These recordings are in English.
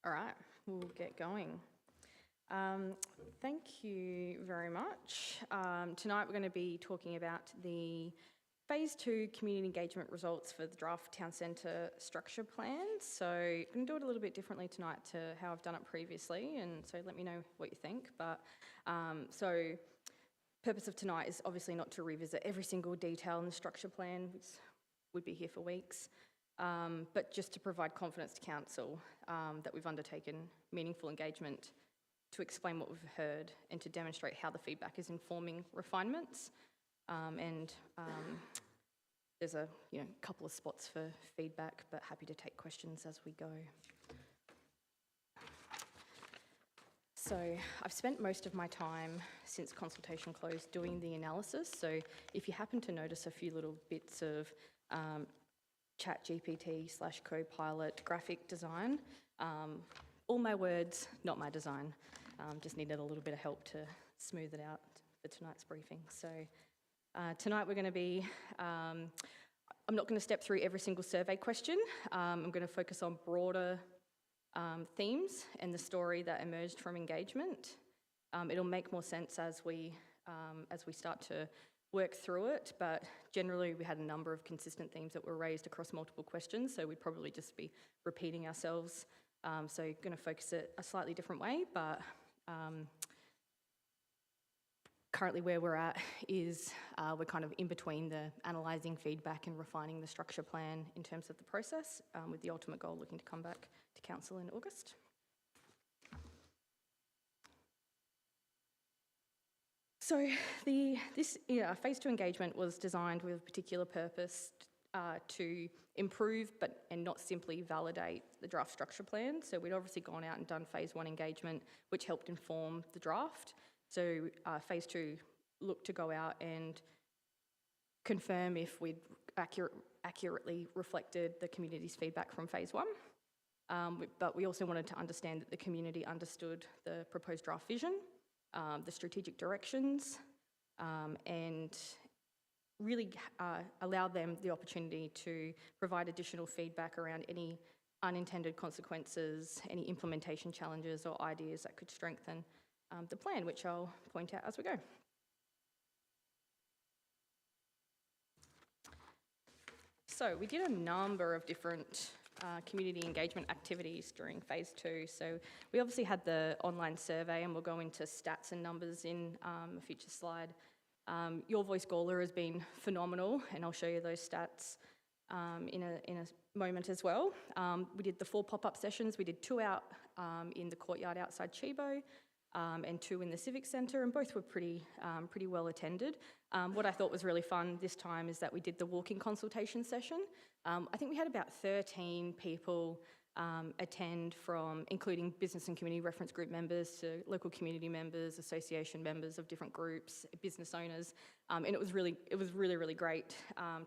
All right, we'll get going. Thank you very much. Tonight we're going to be talking about the Phase 2 community engagement results for the draft town centre structure plan. So I'm going to do it a little bit differently tonight to how I've done it previously, and so let me know what you think. But so purpose of tonight is obviously not to revisit every single detail in the structure plan, which would be here for weeks, but just to provide confidence to council that we've undertaken meaningful engagement to explain what we've heard and to demonstrate how the feedback is informing refinements. There's a couple of spots for feedback, but happy to take questions as we go. So I've spent most of my time since consultation closed doing the analysis. So if you happen to notice a few little bits of ChatGPT/Copilot graphic design, all my words, not my design. Just needed a little bit of help to smooth it out for tonight's briefing. So tonight we're going to be, I'm not going to step through every single survey question. I'm going to focus on broader themes and the story that emerged from engagement. It'll make more sense as we start to work through it, but generally we had a number of consistent themes that were raised across multiple questions, so we'd probably just be repeating ourselves. So going to focus it a slightly different way, but currently where we're at is we're kind of in between the analysing feedback and refining the structure plan in terms of the process, with the ultimate goal looking to come back to council in August. So this Phase 2 engagement was designed with a particular purpose to improve and not simply validate the draft structure plan. So we'd obviously gone out and done Phase 1 engagement, which helped inform the draft. So Phase 2 looked to go out and confirm if we'd accurately reflected the community's feedback from Phase 1. But we also wanted to understand that the community understood the proposed draft vision, the strategic directions, and really allow them the opportunity to provide additional feedback around any unintended consequences, any implementation challenges or ideas that could strengthen the plan, which I'll point out as we go. So we did a number of different community engagement activities during Phase 2. So we obviously had the online survey, and we'll go into stats and numbers in a future slide. Your Voice Gawler has been phenomenal, and I'll show you those stats in a moment as well. We did the 4 pop-up sessions. We did 2 out in the courtyard outside Chibo, and 2 in the Civic Centre, and both were pretty well attended. What I thought was really fun this time is that we did the walking consultation session. I think we had about 13 people attend, from including business and community reference group members to local community members, association members of different groups, business owners, and it was really great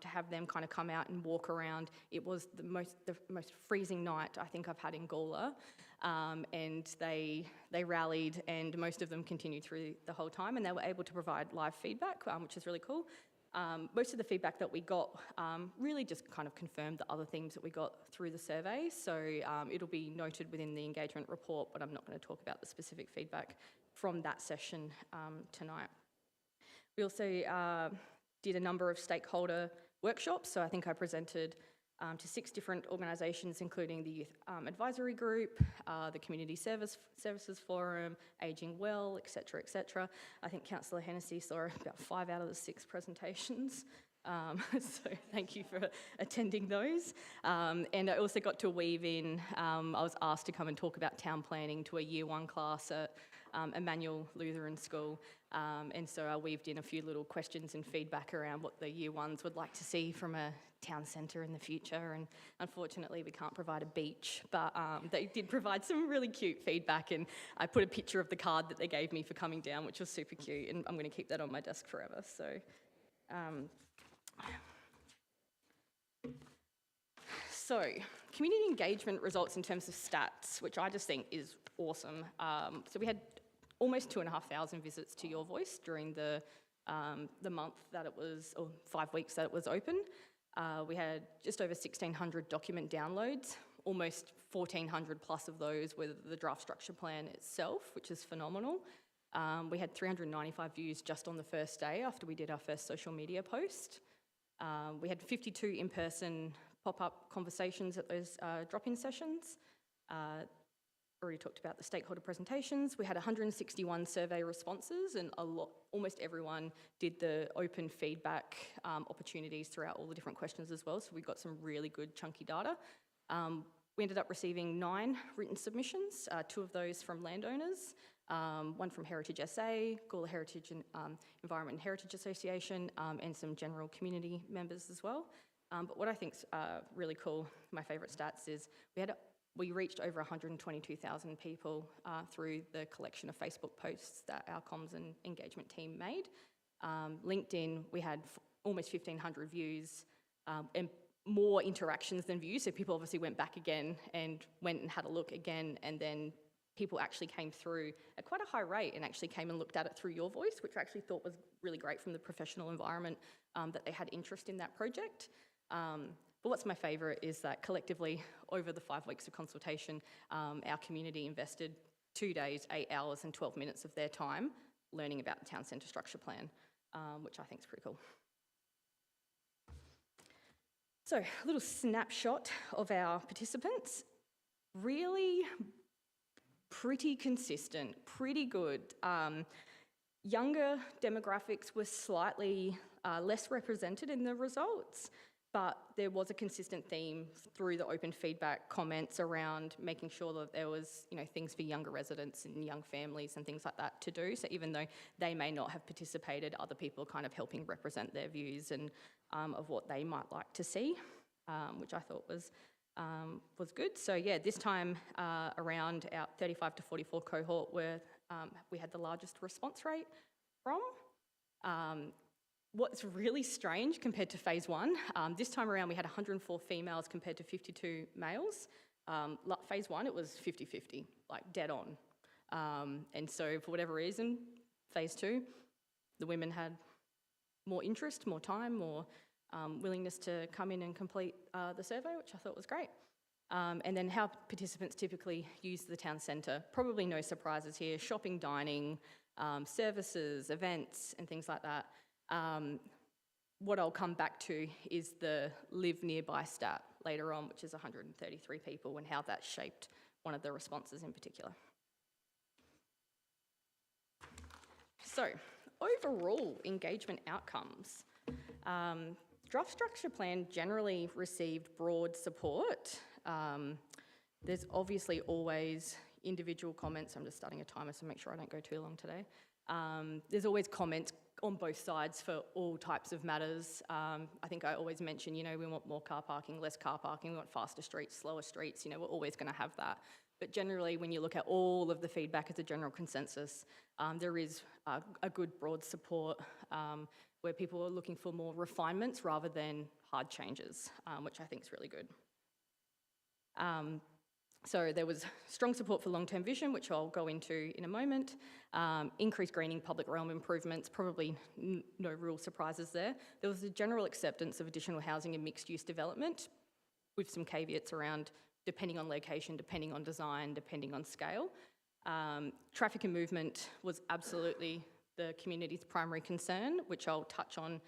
to have them kind of come out and walk around. It was the most freezing night I think I've had in Gawler, and they rallied, and most of them continued through the whole time, and they were able to provide live feedback, which is really cool. Most of the feedback that we got really just kind of confirmed the other themes that we got through the survey, so it'll be noted within the engagement report, but I'm not going to talk about the specific feedback from that session tonight. We also did a number of stakeholder workshops, so I think I presented to 6 different organisations, including the Youth Advisory Group, the Community Services Forum, Ageing Well, etc., etc. I think Councillor Hennessy saw about 5 out of the 6 presentations, so thank you for attending those. And I also got to weave in, I was asked to come and talk about town planning to a Year 1 class at Emmanuel Lutheran School, and so I weaved in a few little questions and feedback around what the Year 1s would like to see from a town centre in the future, and unfortunately we can't provide a beach, but they did provide some really cute feedback, and I put a picture of the card that they gave me for coming down, which was super cute, and I'm going to keep that on my desk forever. So community engagement results in terms of stats, which I just think is awesome. So we had almost 2,500 visits to Your Voice during the month that it was, or 5 weeks that it was open. We had just over 1,600 document downloads, almost 1,400 plus of those were the draft structure plan itself, which is phenomenal. We had 395 views just on the first day after we did our first social media post. We had 52 in-person pop-up conversations at those drop-in sessions. Already talked about the stakeholder presentations. We had 161 survey responses, and almost everyone did the open feedback opportunities throughout all the different questions as well, so we got some really good chunky data. We ended up receiving 9 written submissions, 2 of those from landowners, 1 from Heritage SA, Gawler Heritage and Environment and Heritage Association, and some general community members as well. But what I think's really cool, my favourite stats, is we reached over 122,000 people through the collection of Facebook posts that our comms and engagement team made. LinkedIn, we had almost 1,500 views and more interactions than views, so people obviously went back again and went and had a look again, and then people actually came through at quite a high rate and actually came and looked at it through your voice, which I actually thought was really great from the professional environment that they had interest in that project. But what's my favourite is that collectively, over the 5 weeks of consultation, our community invested 2 days, 8 hours and 12 minutes of their time learning about the town centre structure plan, which I think is pretty cool. So, a little snapshot of our participants. Really pretty consistent, pretty good. Younger demographics were slightly less represented in the results, but there was a consistent theme through the open feedback comments around making sure that there was, things for younger residents and young families and things like that to do. So even though they may not have participated, other people kind of helping represent their views and of what they might like to see, which I thought was good. So yeah, this time around our 35 to 44 cohort we had the largest response rate from. What's really strange compared to phase 1, this time around we had 104 females compared to 52 males. Phase 1 it was 50-50, like dead on. And so for whatever reason, phase 2, the women had more interest, more time, more willingness to come in and complete the survey, which I thought was great. And then how participants typically use the town centre, probably no surprises here, shopping, dining, services, events and things like that. What I'll come back to is the live nearby stat later on, which is 133 people, and how that shaped one of the responses in particular. So, overall engagement outcomes. Draft structure plan generally received broad support. There's obviously always individual comments. I'm just starting a timer so make sure I don't go too long today. There's always comments on both sides for all types of matters. I think I always mention, we want more car parking, less car parking, we want faster streets, slower streets, we're always going to have that. But generally, when you look at all of the feedback as a general consensus, there is a good broad support where people are looking for more refinements rather than hard changes, which I think is really good. So there was strong support for long-term vision, which I'll go into in a moment. Increased greening, public realm improvements, probably no real surprises there. There was a general acceptance of additional housing and mixed-use development with some caveats around depending on location, depending on design, depending on scale. Traffic and movement was absolutely the community's primary concern, which I'll touch on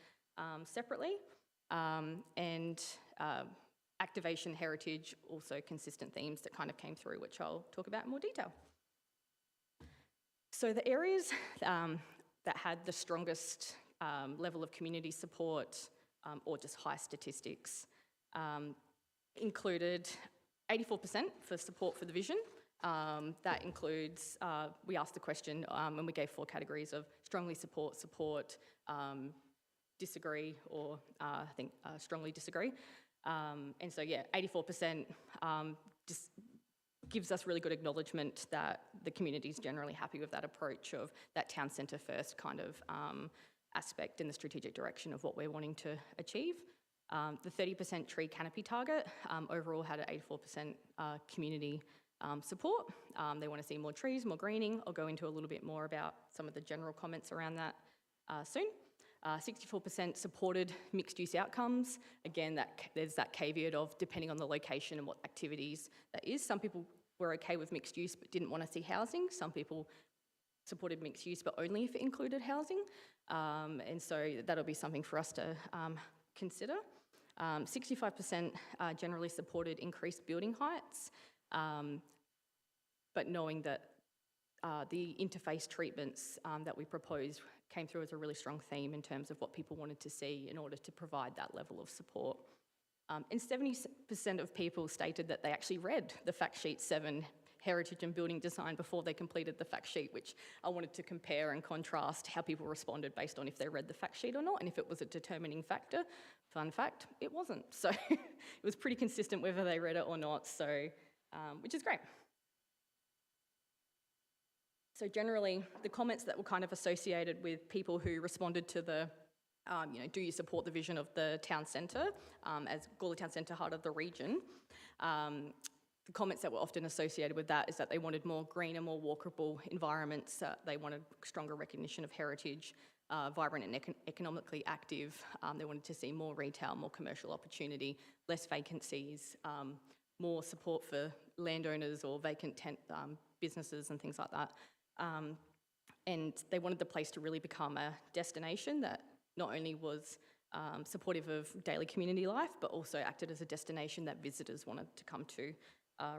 separately. Activation, heritage, also consistent themes that kind of came through, which I'll talk about in more detail. So the areas that had the strongest level of community support or just high statistics included 84% for support for the vision. That includes, we asked the question and we gave 4 categories of strongly support, disagree, or strongly disagree. And so, yeah, 84% just gives us really good acknowledgement that the community is generally happy with that approach of that town centre first kind of aspect in the strategic direction of what we're wanting to achieve. The 30% tree canopy target overall had an 84% community support. They want to see more trees, more greening. I'll go into a little bit more about some of the general comments around that soon. 64% supported mixed-use outcomes. Again, there's that caveat of depending on the location and what activities that is. Some people were okay with mixed use but didn't want to see housing. Some people supported mixed use but only if it included housing. And so that'll be something for us to consider. 65% generally supported increased building heights, but knowing that the interface treatments that we proposed came through as a really strong theme in terms of what people wanted to see in order to provide that level of support. And 70% of people stated that they actually read the fact sheet 7 heritage and building design before they completed the fact sheet, which I wanted to compare and contrast how people responded based on if they read the fact sheet or not, and if it was a determining factor. Fun fact, it wasn't. So it was pretty consistent whether they read it or not, so which is great. So generally, the comments that were kind of associated with people who responded to the, do you support the vision of the town centre as Gawler Town Centre, heart of the region? The comments that were often associated with that is that they wanted more greener, more walkable environments. They wanted stronger recognition of heritage, vibrant and economically active. They wanted to see more retail, more commercial opportunity, less vacancies, more support for landowners or vacant businesses and things like that. And they wanted the place to really become a destination that not only was supportive of daily community life, but also acted as a destination that visitors wanted to come to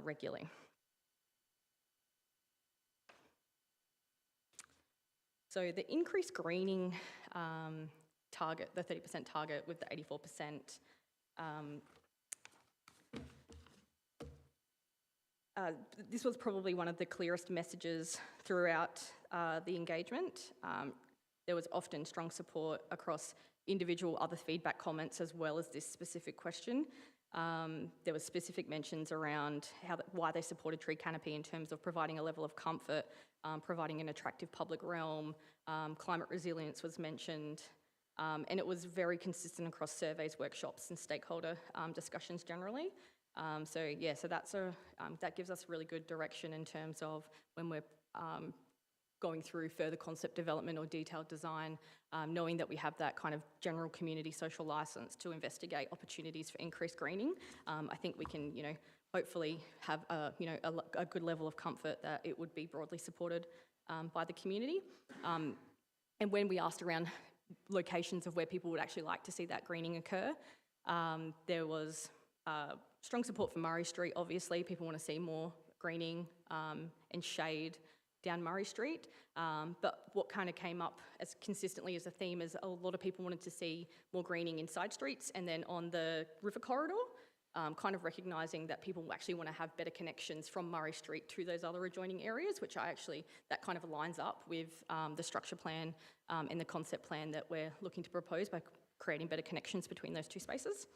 regularly. So the increased greening target, the 30% target with the 84%, this was probably one of the clearest messages throughout the engagement. There was often strong support across individual other feedback comments as well as this specific question. There were specific mentions around why they supported tree canopy in terms of providing a level of comfort, providing an attractive public realm, climate resilience was mentioned, and it was very consistent across surveys, workshops and stakeholder discussions generally. So that gives us really good direction in terms of when we're going through further concept development or detailed design, knowing that we have that kind of general community social licence to investigate opportunities for increased greening. I think we can, hopefully have a good level of comfort that it would be broadly supported by the community. And when we asked around locations of where people would actually like to see that greening occur, there was strong support for Murray Street, obviously. People want to see more greening and shade down Murray Street. But what kind of came up as consistently as a theme is a lot of people wanted to see more greening in side streets and then on the river corridor, kind of recognising that people actually want to have better connections from Murray Street to those other adjoining areas, which that kind of lines up with the structure plan and the concept plan that we're looking to propose by creating better connections between those two spaces.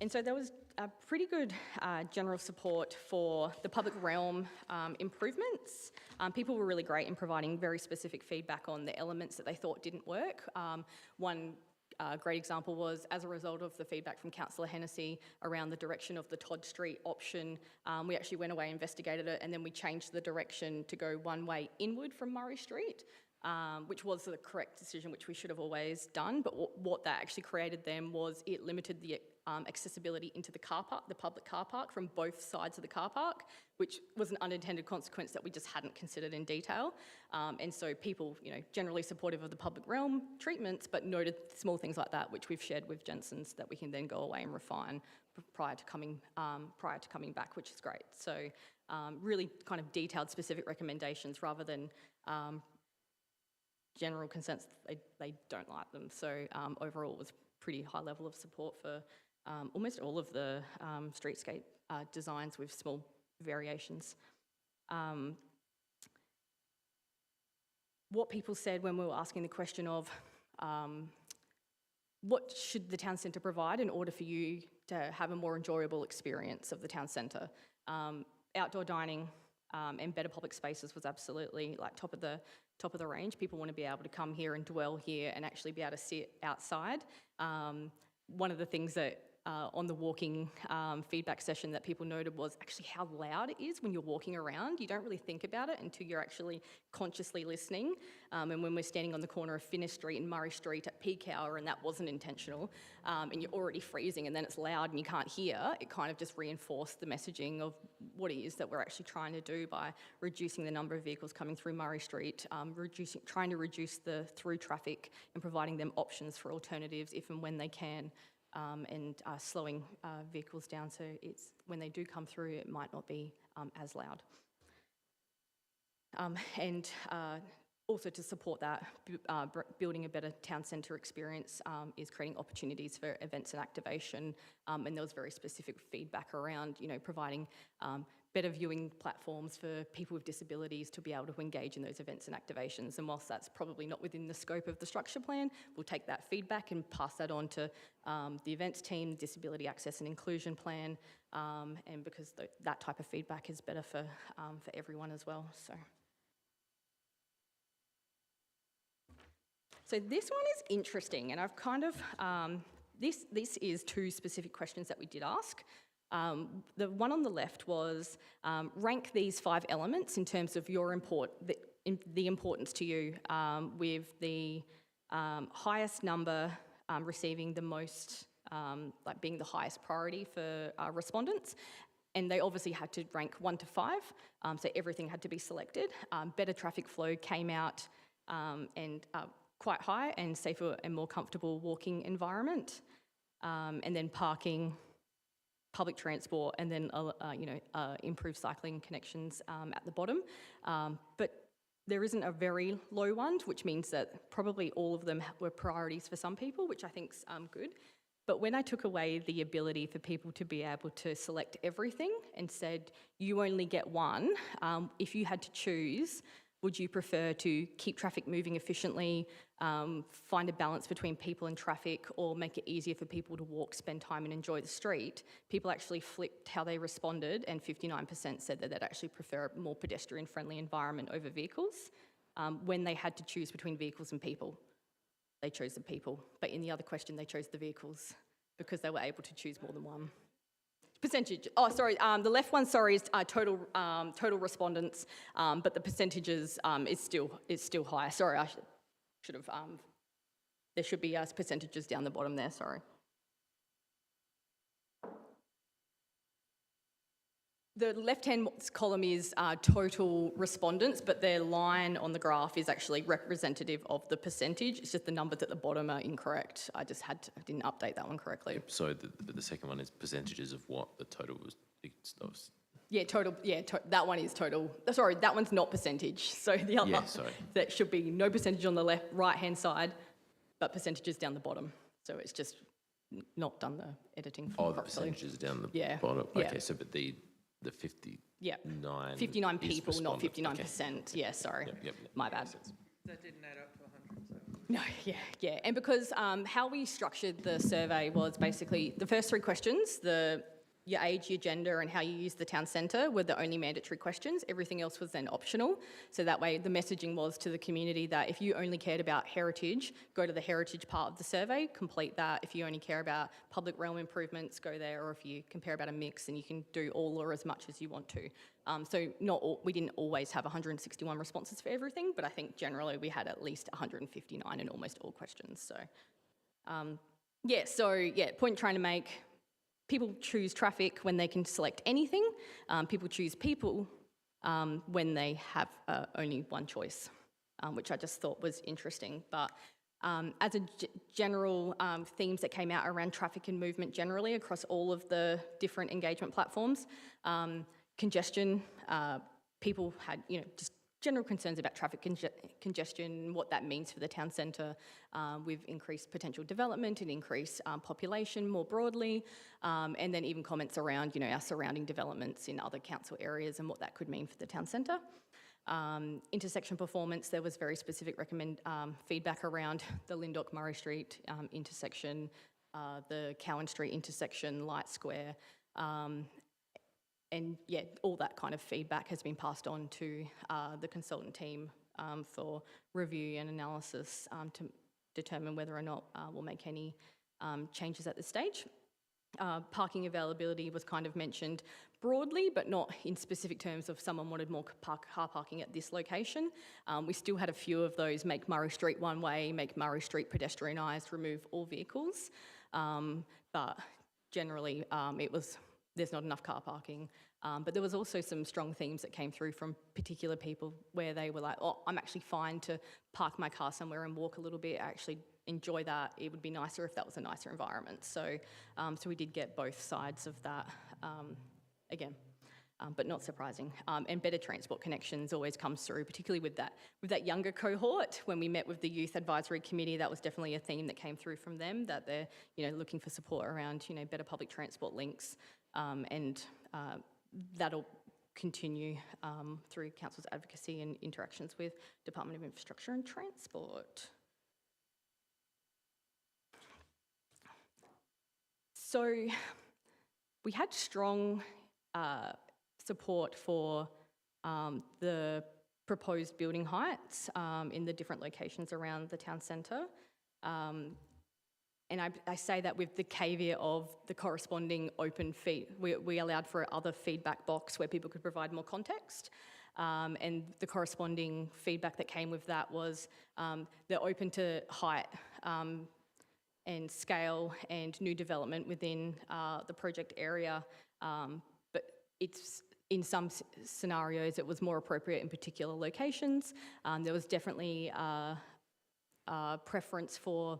And so there was a pretty good general support for the public realm improvements. People were really great in providing very specific feedback on the elements that they thought didn't work. One great example was as a result of the feedback from Councillor Hennessy around the direction of the Todd Street option, we actually went away, investigated it, and then we changed the direction to go one way inward from Murray Street. Which was the correct decision, which we should have always done. But what that actually created then was it limited the accessibility into the car park, the public car park from both sides of the car park, which was an unintended consequence that we just hadn't considered in detail. And so people, generally supportive of the public realm treatments, but noted small things like that, which we've shared with Jensen's that we can then go away and refine prior to coming back, which is great. So really kind of detailed, specific recommendations rather than general consensus they don't like them. So overall it was pretty high level of support for almost all of the streetscape designs with small variations. What people said when we were asking the question of what should the town centre provide in order for you to have a more enjoyable experience of the town centre? Outdoor dining and better public spaces was absolutely like top of the range. People want to be able to come here and dwell here and actually be able to sit outside. One of the things that on the walking feedback session that people noted was actually how loud it is when you're walking around. You don't really think about it until you're actually consciously listening. And when we're standing on the corner of Finner Street and Murray Street at peak hour, and that wasn't intentional, and you're already freezing and then it's loud and you can't hear, it kind of just reinforced the messaging of what it is that we're actually trying to do by reducing the number of vehicles coming through Murray Street, trying to reduce the through traffic and providing them options for alternatives if and when they can, and slowing vehicles down so it's when they do come through it might not be as loud. And also to support that, building a better town centre experience is creating opportunities for events and activation, and there was very specific feedback around, providing better viewing platforms for people with disabilities to be able to engage in those events and activations. And whilst that's probably not within the scope of the structure plan, we'll take that feedback and pass that on to the events team, disability access and inclusion plan, and because that type of feedback is better for everyone as well. So this one is interesting, and I've kind of, this is two specific questions that we did ask. The one on the left was rank these 5 elements in terms of your the importance to you, with the highest number receiving the most, like being the highest priority for respondents. And they obviously had to rank 1 to 5, so everything had to be selected. Better traffic flow came out and quite high, and safer and more comfortable walking environment, and then parking, public transport, and then improved cycling connections at the bottom. But there isn't a very low one, which means that probably all of them were priorities for some people, which I think's good. But when I took away the ability for people to be able to select everything and said, you only get one, if you had to choose, would you prefer to keep traffic moving efficiently, find a balance between people and traffic, or make it easier for people to walk, spend time and enjoy the street? People actually flipped how they responded, and 59% said that they'd actually prefer a more pedestrian-friendly environment over vehicles. When they had to choose between vehicles and people, they chose the people. But in the other question, they chose the vehicles because they were able to choose more than one. Percentage, the left one, is total respondents, but the percentages is still higher. Sorry, I should have, there should be percentages down the bottom there, sorry. The left-hand column is total respondents, but their line on the graph is actually representative of the percentage. It's just the numbers at the bottom are incorrect. I didn't update that one correctly. So the second one is percentages of what the total was. Yeah, total. Yeah, that one is total. Sorry, that one's not percentage. So the other, that should be no percentage on the right-hand side, but percentages down the bottom. So it's just not done the editing for the percentages down the bottom. Okay, so but the 59... 59 people, not 59%. Okay. Yeah, sorry. Yep. My bad. That didn't add up to 100, so... No, yeah. And because how we structured the survey was basically the first 3 questions, your age, your gender, and how you use the town centre were the only mandatory questions. Everything else was then optional. So that way the messaging was to the community that if you only cared about heritage, go to the heritage part of the survey, complete that. If you only care about public realm improvements, go there. Or if you can care about a mix, and you can do all or as much as you want to. So we didn't always have 161 responses for everything, but I think generally we had at least 159 in almost all questions. So, point trying to make. People choose traffic when they can select anything. People choose people when they have only one choice, which I just thought was interesting. But as a general themes that came out around traffic and movement generally across all of the different engagement platforms, congestion, people had, just general concerns about traffic congestion, what that means for the town centre, with increased potential development and increased population more broadly, and then even comments around, our surrounding developments in other council areas and what that could mean for the town centre. Intersection performance, there was very specific feedback around the Lyndoch-Murray Street intersection, the Cowan Street intersection, Light Square, and all that kind of feedback has been passed on to the consultant team for review and analysis to determine whether or not we'll make any changes at this stage. Parking availability was kind of mentioned broadly, but not in specific terms of someone wanted more car parking at this location. We still had a few of those: make Murray Street one way, make Murray Street pedestrianised, remove all vehicles. But generally, there's not enough car parking. But there was also some strong themes that came through from particular people where they were like, oh, I'm actually fine to park my car somewhere and walk a little bit. I actually enjoy that. It would be nicer if that was a nicer environment. So we did get both sides of that again, but not surprising. And better transport connections always comes through, particularly with that younger cohort. When we met with the Youth Advisory Committee, that was definitely a theme that came through from them, that they're looking for support around better public transport links, and that'll continue through Council's advocacy and interactions with Department of Infrastructure and Transport. So we had strong support for the proposed building heights in the different locations around the town centre. And I say that with the caveat of the corresponding open we allowed for other feedback box where people could provide more context. And the corresponding feedback that came with that was they're open to height and scale and new development within the project area, but it's in some scenarios it was more appropriate in particular locations. There was definitely a preference for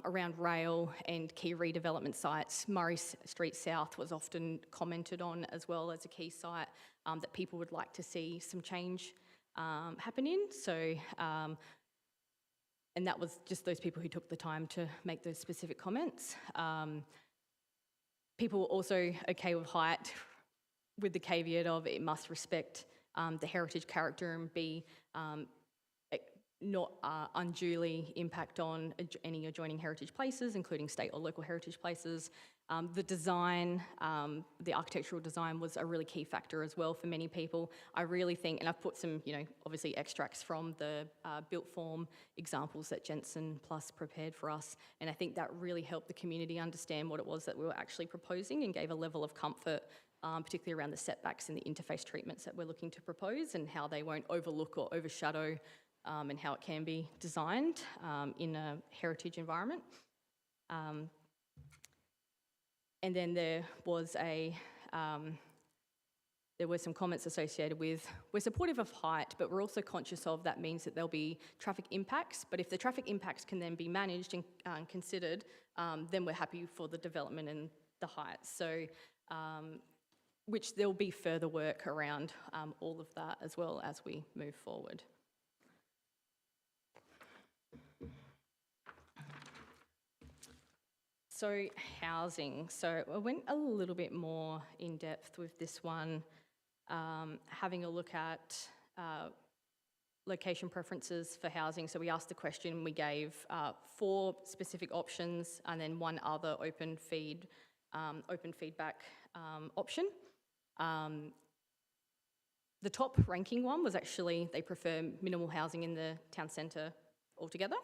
around rail and key redevelopment sites. Murray Street South was often commented on as well as a key site that people would like to see some change happen in. So, and that was just those people who took the time to make those specific comments. People were also okay with height with the caveat of it must respect the heritage character and be not unduly impact on any adjoining heritage places, including state or local heritage places. The design, the architectural design was a really key factor as well for many people. I really think, and I've put some, obviously extracts from the built form examples that Jensen Plus prepared for us, and I think that really helped the community understand what it was that we were actually proposing and gave a level of comfort, particularly around the setbacks and the interface treatments that we're looking to propose and how they won't overlook or overshadow and how it can be designed in a heritage environment. And then there were some comments associated with, we're supportive of height, but we're also conscious of that means that there'll be traffic impacts. But if the traffic impacts can then be managed and considered, then we're happy for the development and the heights. So, which there'll be further work around all of that as well as we move forward. So housing, so I went a little bit more in depth with this one, having a look at location preferences for housing. So we asked the question, we gave 4 specific options and then one other open feedback option. The top ranking one was actually they prefer minimal housing in the town centre altogether.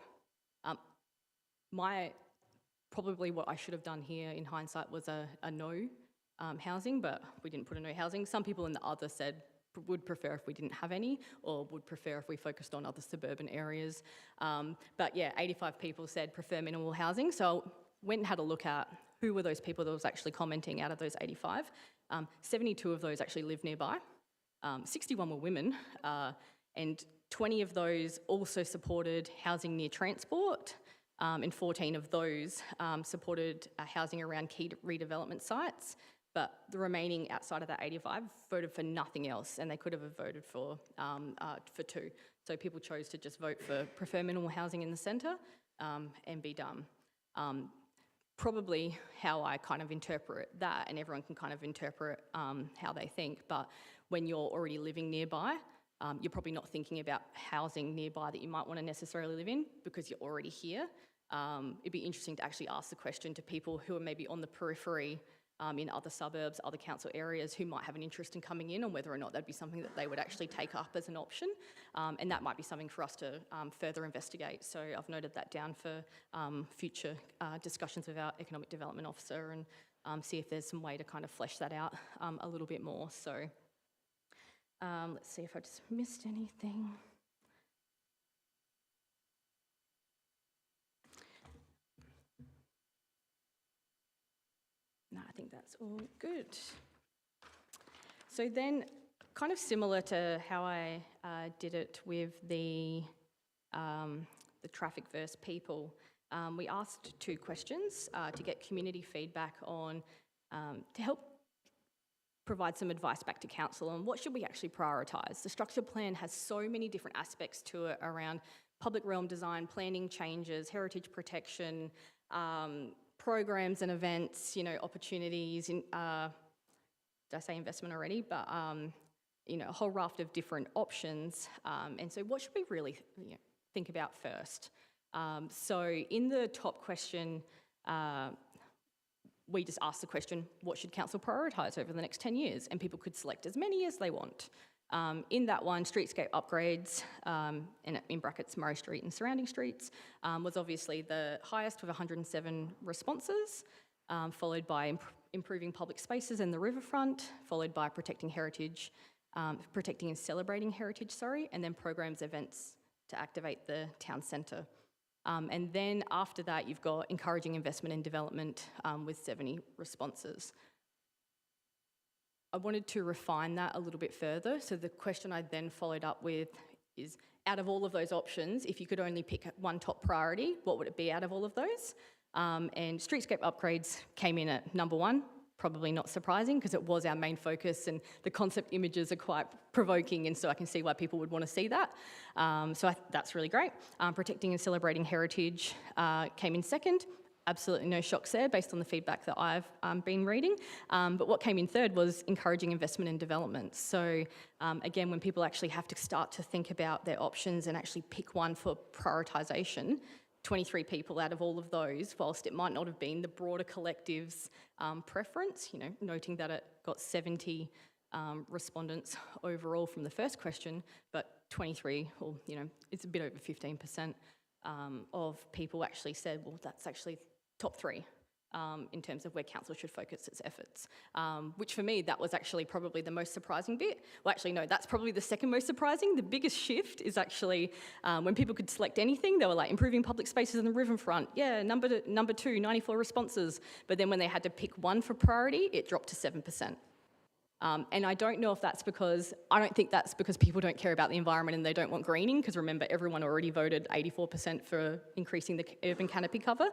Probably what I should have done here in hindsight was a no housing, but we didn't put a no housing. Some people in the other said would prefer if we didn't have any, or would prefer if we focused on other suburban areas. But yeah, 85 people said prefer minimal housing. So went and had a look at who were those people that was actually commenting out of those 85. 72 of those actually live nearby. 61 were women, and 20 of those also supported housing near transport. And 14 of those supported housing around key redevelopment sites, but the remaining outside of that 85 voted for nothing else, and they could have voted for 2. So people chose to just vote for prefer minimal housing in the centre and be done. Probably how I kind of interpret that, and everyone can kind of interpret how they think, but when you're already living nearby, you're probably not thinking about housing nearby that you might want to necessarily live in because you're already here. It'd be interesting to actually ask the question to people who are maybe on the periphery in other suburbs, other council areas who might have an interest in coming in, on whether or not that'd be something that they would actually take up as an option. And that might be something for us to further investigate. So I've noted that down for future discussions with our Economic Development Officer and see if there's some way to kind of flesh that out a little bit more. So let's see if I just missed anything. No, I think that's all good. So then, kind of similar to how I did it with the traffic versus people, we asked 2 questions to get community feedback on, to help provide some advice back to council on what should we actually prioritise. The structure plan has so many different aspects to it around public realm design, planning changes, heritage protection, programs and events, opportunities. Did I say investment already? But a whole raft of different options. And so, what should we really think about first? So, in the top question, we just asked the question, what should council prioritise over the next 10 years? And people could select as many as they want. In that one, streetscape upgrades, in brackets Murray Street and surrounding streets, was obviously the highest with 107 responses, followed by improving public spaces in the riverfront, followed by protecting and celebrating heritage, and then programs, events to activate the town centre. And then after that, you've got encouraging investment and development with 70 responses. I wanted to refine that a little bit further. So the question I then followed up with is, out of all of those options, if you could only pick one top priority, what would it be out of all of those? And streetscape upgrades came in at number 1. Probably not surprising because it was our main focus, and the concept images are quite provoking, and so I can see why people would want to see that. That's really great. Protecting and celebrating heritage came in second. Absolutely no shocks there based on the feedback that I've been reading. But what came in third was encouraging investment and development. So again, when people actually have to start to think about their options and actually pick one for prioritisation, 23 people out of all of those, whilst it might not have been the broader collective's preference, noting that it got 70 respondents overall from the first question, but 23, or it's a bit over 15% of people actually said, well, that's actually top 3 in terms of where council should focus its efforts, which for me, that was actually probably the most surprising bit. Well, actually, no, that's probably the second most surprising. The biggest shift is actually when people could select anything, they were like improving public spaces in the riverfront. Yeah, number 2, 94 responses. But then when they had to pick one for priority, it dropped to 7%. And I don't know if I don't think that's because people don't care about the environment and they don't want greening, because remember, everyone already voted 84% for increasing the urban canopy cover.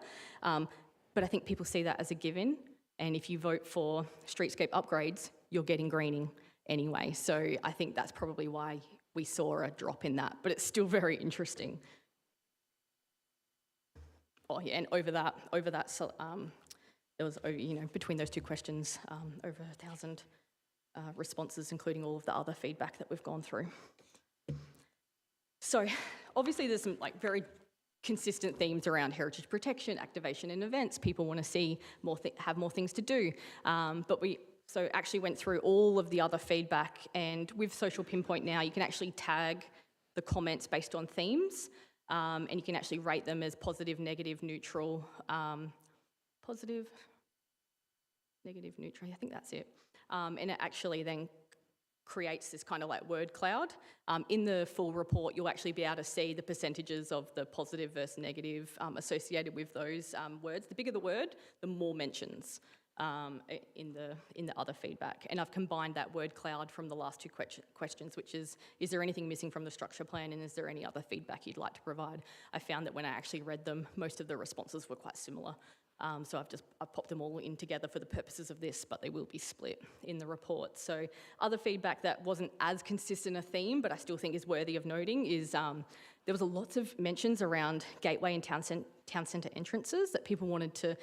But I think people see that as a given, and if you vote for streetscape upgrades, you're getting greening anyway. So I think that's probably why we saw a drop in that, but it's still very interesting. Oh yeah, and over that, there was between those 2 questions, over 1,000 responses, including all of the other feedback that we've gone through. So obviously, there's some very consistent themes around heritage protection, activation and events. People want to see have more things to do. But we actually went through all of the other feedback, and with Social Pinpoint now, you can actually tag the comments based on themes, and you can actually rate them as positive, negative, neutral, positive, negative, neutral, I think that's it. And it actually then creates this kind of word cloud. In the full report, you'll actually be able to see the percentages of the positive versus negative associated with those words. The bigger the word, the more mentions in the other feedback. And I've combined that word cloud from the last 2 questions, which is there anything missing from the structure plan, and is there any other feedback you'd like to provide? I found that when I actually read them, most of the responses were quite similar. So I've popped them all in together for the purposes of this, but they will be split in the report. So other feedback that wasn't as consistent a theme, but I still think is worthy of noting, is there was lots of mentions around gateway and town centre entrances, that people wanted to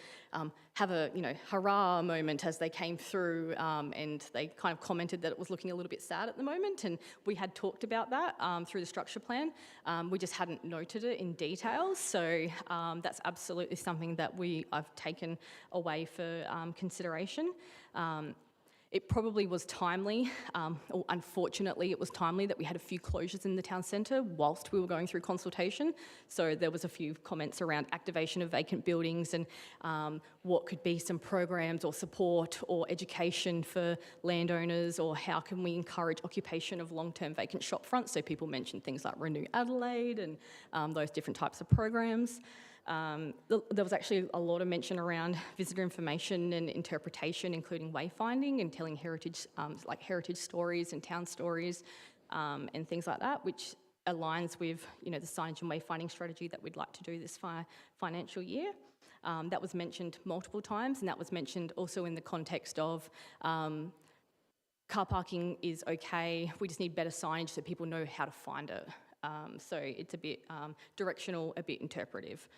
have a hurrah moment as they came through, and they kind of commented that it was looking a little bit sad at the moment, and we had talked about that through the structure plan. We just hadn't noted it in detail, so that's absolutely something that I've taken away for consideration. It probably was timely, or unfortunately it was timely that we had a few closures in the town centre whilst we were going through consultation. So there was a few comments around activation of vacant buildings and what could be some programs or support or education for landowners, or how can we encourage occupation of long-term vacant shop fronts. So people mentioned things like Renew Adelaide and those different types of programs. There was actually a lot of mention around visitor information and interpretation, including wayfinding and telling heritage, like heritage stories and town stories and things like that, which aligns with, you know, the signage and wayfinding strategy that we'd like to do this financial year. That was mentioned multiple times, and that was mentioned also in the context of car parking is okay, we just need better signage so people know how to find it. So it's a bit directional, a bit interpretive.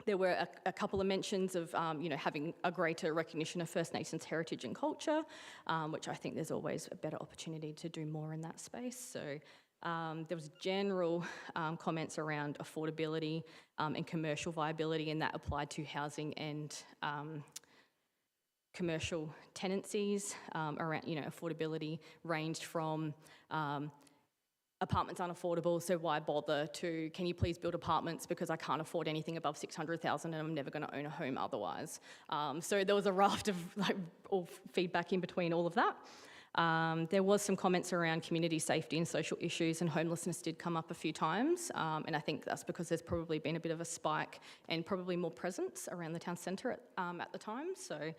There were a couple of mentions of, you know, having a greater recognition of First Nations heritage and culture, which I think there's always a better opportunity to do more in that space. So there was general comments around affordability and commercial viability, and that applied to housing and commercial tenancies. Around, you know, affordability ranged from apartments unaffordable, so why bother, to can you please build apartments because I can't afford anything above 600,000 and I'm never going to own a home otherwise. So there was a raft of all feedback in between all of that. There was some comments around community safety and social issues, and homelessness did come up a few times, and I think that's because there's probably been a bit of a spike and probably more presence around the town centre at the time. So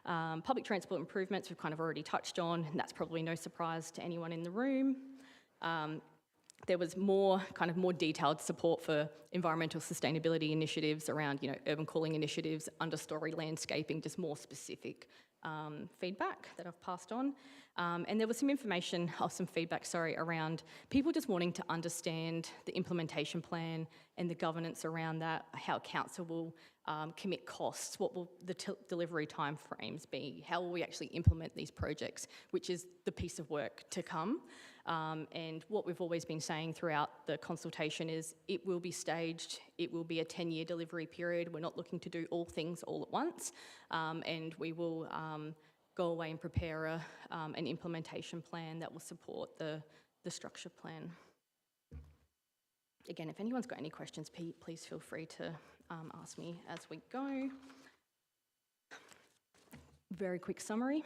public transport improvements we've kind of already touched on, and that's probably no surprise to anyone in the room. There was more detailed support for environmental sustainability initiatives around, you know, urban cooling initiatives, understory landscaping, just more specific feedback that I've passed on. And there was some feedback around people just wanting to understand the implementation plan and the governance around that, how council will commit costs, what will the delivery timeframes be, how will we actually implement these projects, which is the piece of work to come. And what we've always been saying throughout the consultation is it will be staged, it will be a 10-year delivery period. We're not looking to do all things all at once, and we will go away and prepare an implementation plan that will support the structure plan. Again, if anyone's got any questions, please feel free to ask me as we go. Very quick summary.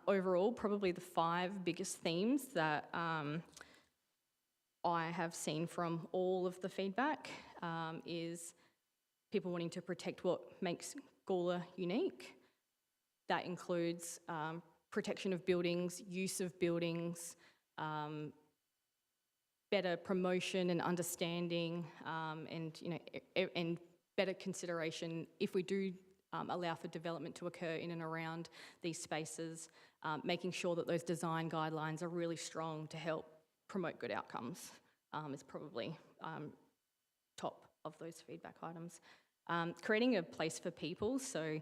Overall, probably the 5 biggest themes that I have seen from all of the feedback is people wanting to protect what makes Gawler unique. That includes protection of buildings, use of buildings, better promotion and understanding, and, you know, and better consideration if we do allow for development to occur in and around these spaces, making sure that those design guidelines are really strong to help promote good outcomes is probably top of those feedback items. Creating a place for people, so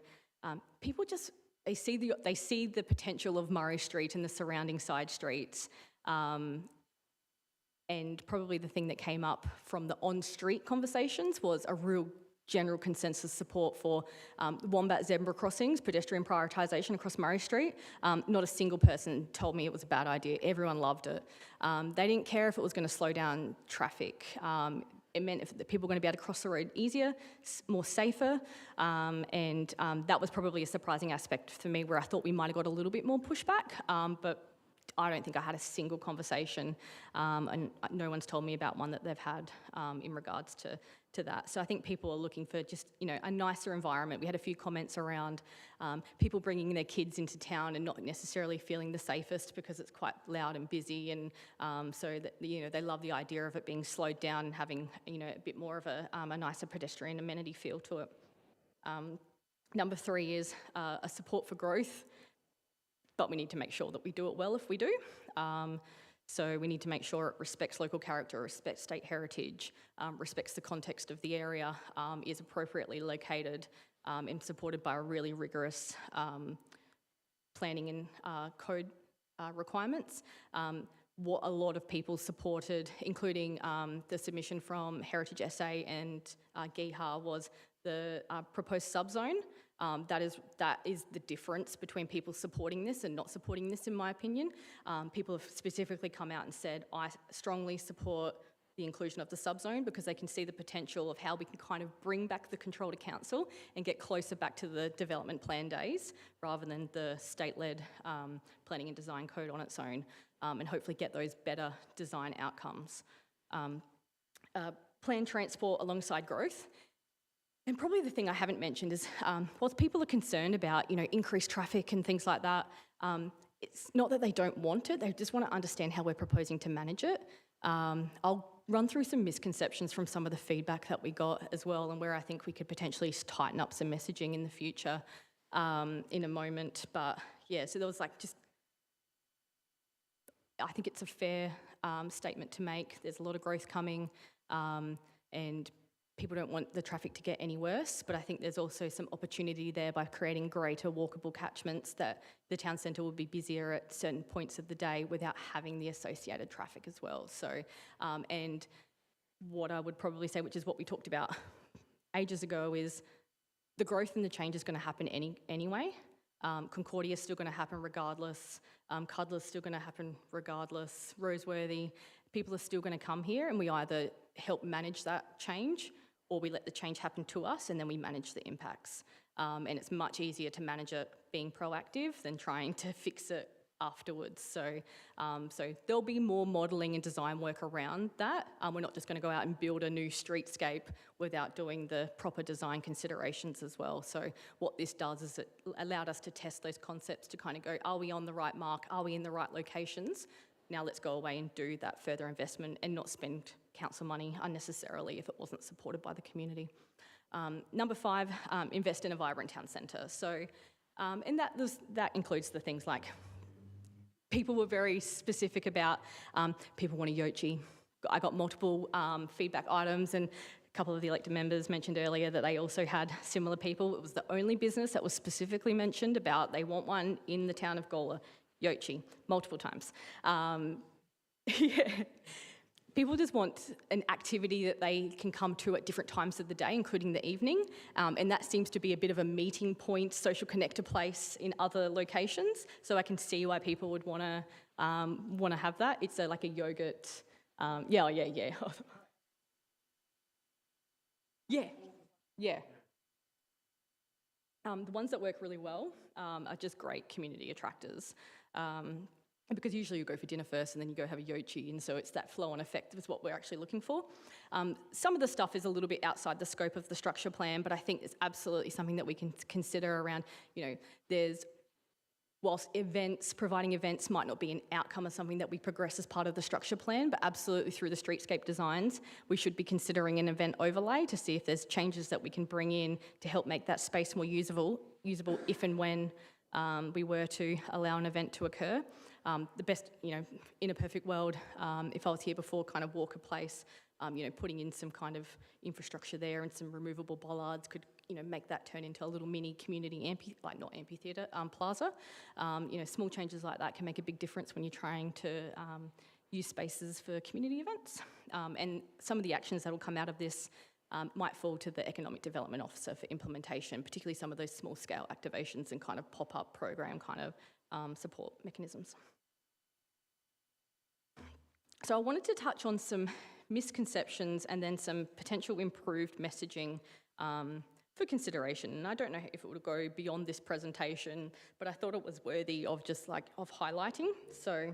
people just, they see the potential of Murray Street and the surrounding side streets, and probably the thing that came up from the on-street conversations was a real general consensus support for Wombat zebra crossings, pedestrian prioritisation across Murray Street. Not a single person told me it was a bad idea. Everyone loved it. They didn't care if it was going to slow down traffic. It meant if the people were going to be able to cross the road easier, more safer, and that was probably a surprising aspect for me, where I thought we might have got a little bit more pushback, but I don't think I had a single conversation, and no one's told me about one that they've had in regards to that. So I think people are looking for just, you know, a nicer environment. We had a few comments around people bringing their kids into town and not necessarily feeling the safest because it's quite loud and busy, and so that, you know, they love the idea of it being slowed down and having, you know, a bit more of a nicer pedestrian amenity feel to it. Number 3 is a support for growth, but we need to make sure that we do it well if we do. So we need to make sure it respects local character, respects state heritage, respects the context of the area, is appropriately located, and supported by a really rigorous planning and code requirements. What a lot of people supported, including the submission from Heritage SA and GIHA, was the proposed subzone. That is the difference between people supporting this and not supporting this, in my opinion. People have specifically come out and said, I strongly support the inclusion of the subzone because they can see the potential of how we can kind of bring back the control to council and get closer back to the development plan days rather than the state-led planning and design code on its own, and hopefully get those better design outcomes. Plan transport alongside growth. And probably the thing I haven't mentioned is, whilst people are concerned about, increased traffic and things like that, it's not that they don't want it, they just want to understand how we're proposing to manage it. I'll run through some misconceptions from some of the feedback that we got as well, and where I think we could potentially tighten up some messaging in the future in a moment. But yeah, so there was I think it's a fair statement to make. There's a lot of growth coming, and people don't want the traffic to get any worse, but I think there's also some opportunity there by creating greater walkable catchments that the town centre will be busier at certain points of the day without having the associated traffic as well. So, and what I would probably say, which is what we talked about ages ago, is the growth and the change is going to happen anyway. Concordia is still going to happen regardless. Cudler's still going to happen regardless. Roseworthy, people are still going to come here, and we either help manage that change or we let the change happen to us and then we manage the impacts. And it's much easier to manage it being proactive than trying to fix it afterwards. So there'll be more modelling and design work around that. We're not just going to go out and build a new streetscape without doing the proper design considerations as well. So what this does is it allowed us to test those concepts to kind of go, are we on the right mark? Are we in the right locations? Now let's go away and do that further investment and not spend council money unnecessarily if it wasn't supported by the community. Number 5, invest in a vibrant town centre. So, and that includes the things like people were very specific about people want a yochi. I got multiple feedback items, and a couple of the elected members mentioned earlier that they also had similar people. It was the only business that was specifically mentioned about they want one in the town of Gawler. Yochi, multiple times. Yeah. People just want an activity that they can come to at different times of the day, including the evening, and that seems to be a bit of a meeting point, social connector place in other locations, so I can see why people would want to have that. It's like a yogurt, yeah. The ones that work really well are just great community attractors. Because usually you go for dinner first and then you go have a yochi, and so it's that flow-on effect is what we're actually looking for. Some of the stuff is a little bit outside the scope of the structure plan, but I think it's absolutely something that we can consider around, whilst providing events might not be an outcome of something that we progress as part of the structure plan, but absolutely through the streetscape designs, we should be considering an event overlay to see if there's changes that we can bring in to help make that space more usable if and when we were to allow an event to occur. The best, in a perfect world, if I was here before, kind of Walker Place, putting in some kind of infrastructure there and some removable bollards could, make that turn into a little mini community plaza. Small changes like that can make a big difference when you're trying to use spaces for community events. And some of the actions that will come out of this might fall to the Economic Development Officer for implementation, particularly some of those small-scale activations and kind of pop-up program kind of support mechanisms. So I wanted to touch on some misconceptions and then some potential improved messaging for consideration. And I don't know if it would go beyond this presentation, but I thought it was worthy of just of highlighting. So,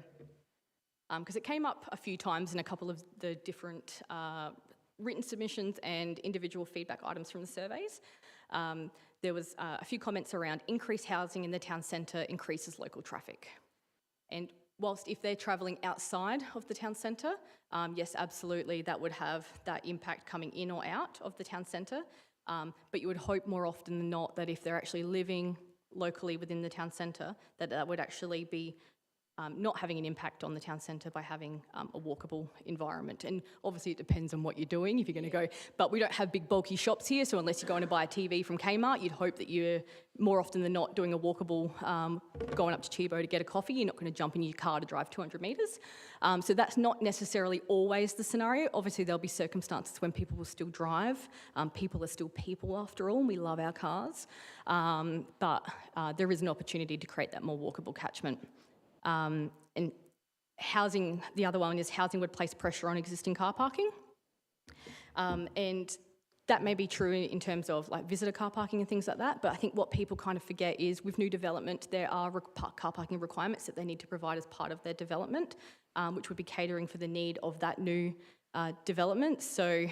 because it came up a few times in a couple of the different written submissions and individual feedback items from the surveys. There was a few comments around increased housing in the town centre increases local traffic. And whilst if they're travelling outside of the town centre, yes, absolutely, that would have that impact coming in or out of the town centre. But you would hope more often than not that if they're actually living locally within the town centre, that would actually be not having an impact on the town centre by having a walkable environment. And obviously it depends on what you're doing, if you're going to go, but we don't have big bulky shops here, so unless you're going to buy a TV from Kmart, you'd hope that you're more often than not doing a walkable, going up to Chibo to get a coffee. You're not going to jump in your car to drive 200 metres. So that's not necessarily always the scenario. Obviously there'll be circumstances when people will still drive. People are still people after all, and we love our cars. But there is an opportunity to create that more walkable catchment. And housing, the other one is housing would place pressure on existing car parking. And that may be true in terms of like visitor car parking and things like that, but I think what people kind of forget is with new development, there are car parking requirements that they need to provide as part of their development, which would be catering for the need of that new development. So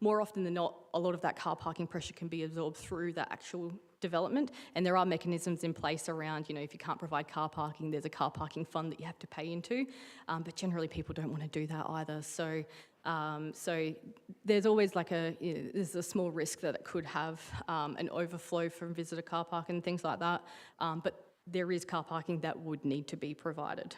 more often than not, a lot of that car parking pressure can be absorbed through that actual development, and there are mechanisms in place around, you know, if you can't provide car parking, there's a car parking fund that you have to pay into, but generally people don't want to do that either. So so there's always like there's a small risk that it could have an overflow from visitor car park and things like that, but there is car parking that would need to be provided.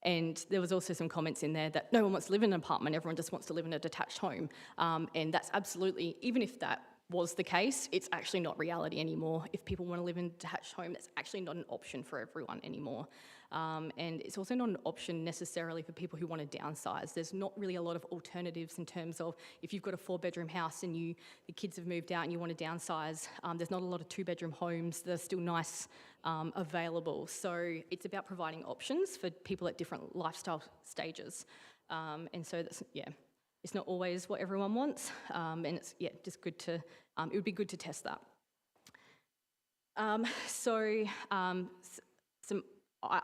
And there was also some comments in there that no one wants to live in an apartment, everyone just wants to live in a detached home. And that's absolutely, even if that was the case, it's actually not reality anymore. If people want to live in a detached home, that's actually not an option for everyone anymore. And it's also not an option necessarily for people who want to downsize. There's not really a lot of alternatives in terms of if you've got a 4-bedroom house and the kids have moved out and you want to downsize, there's not a lot of 2-bedroom homes that are still nice available. So it's about providing options for people at different lifestyle stages. And so that's, it's not always what everyone wants, and it's just good to, it would be good to test that. Some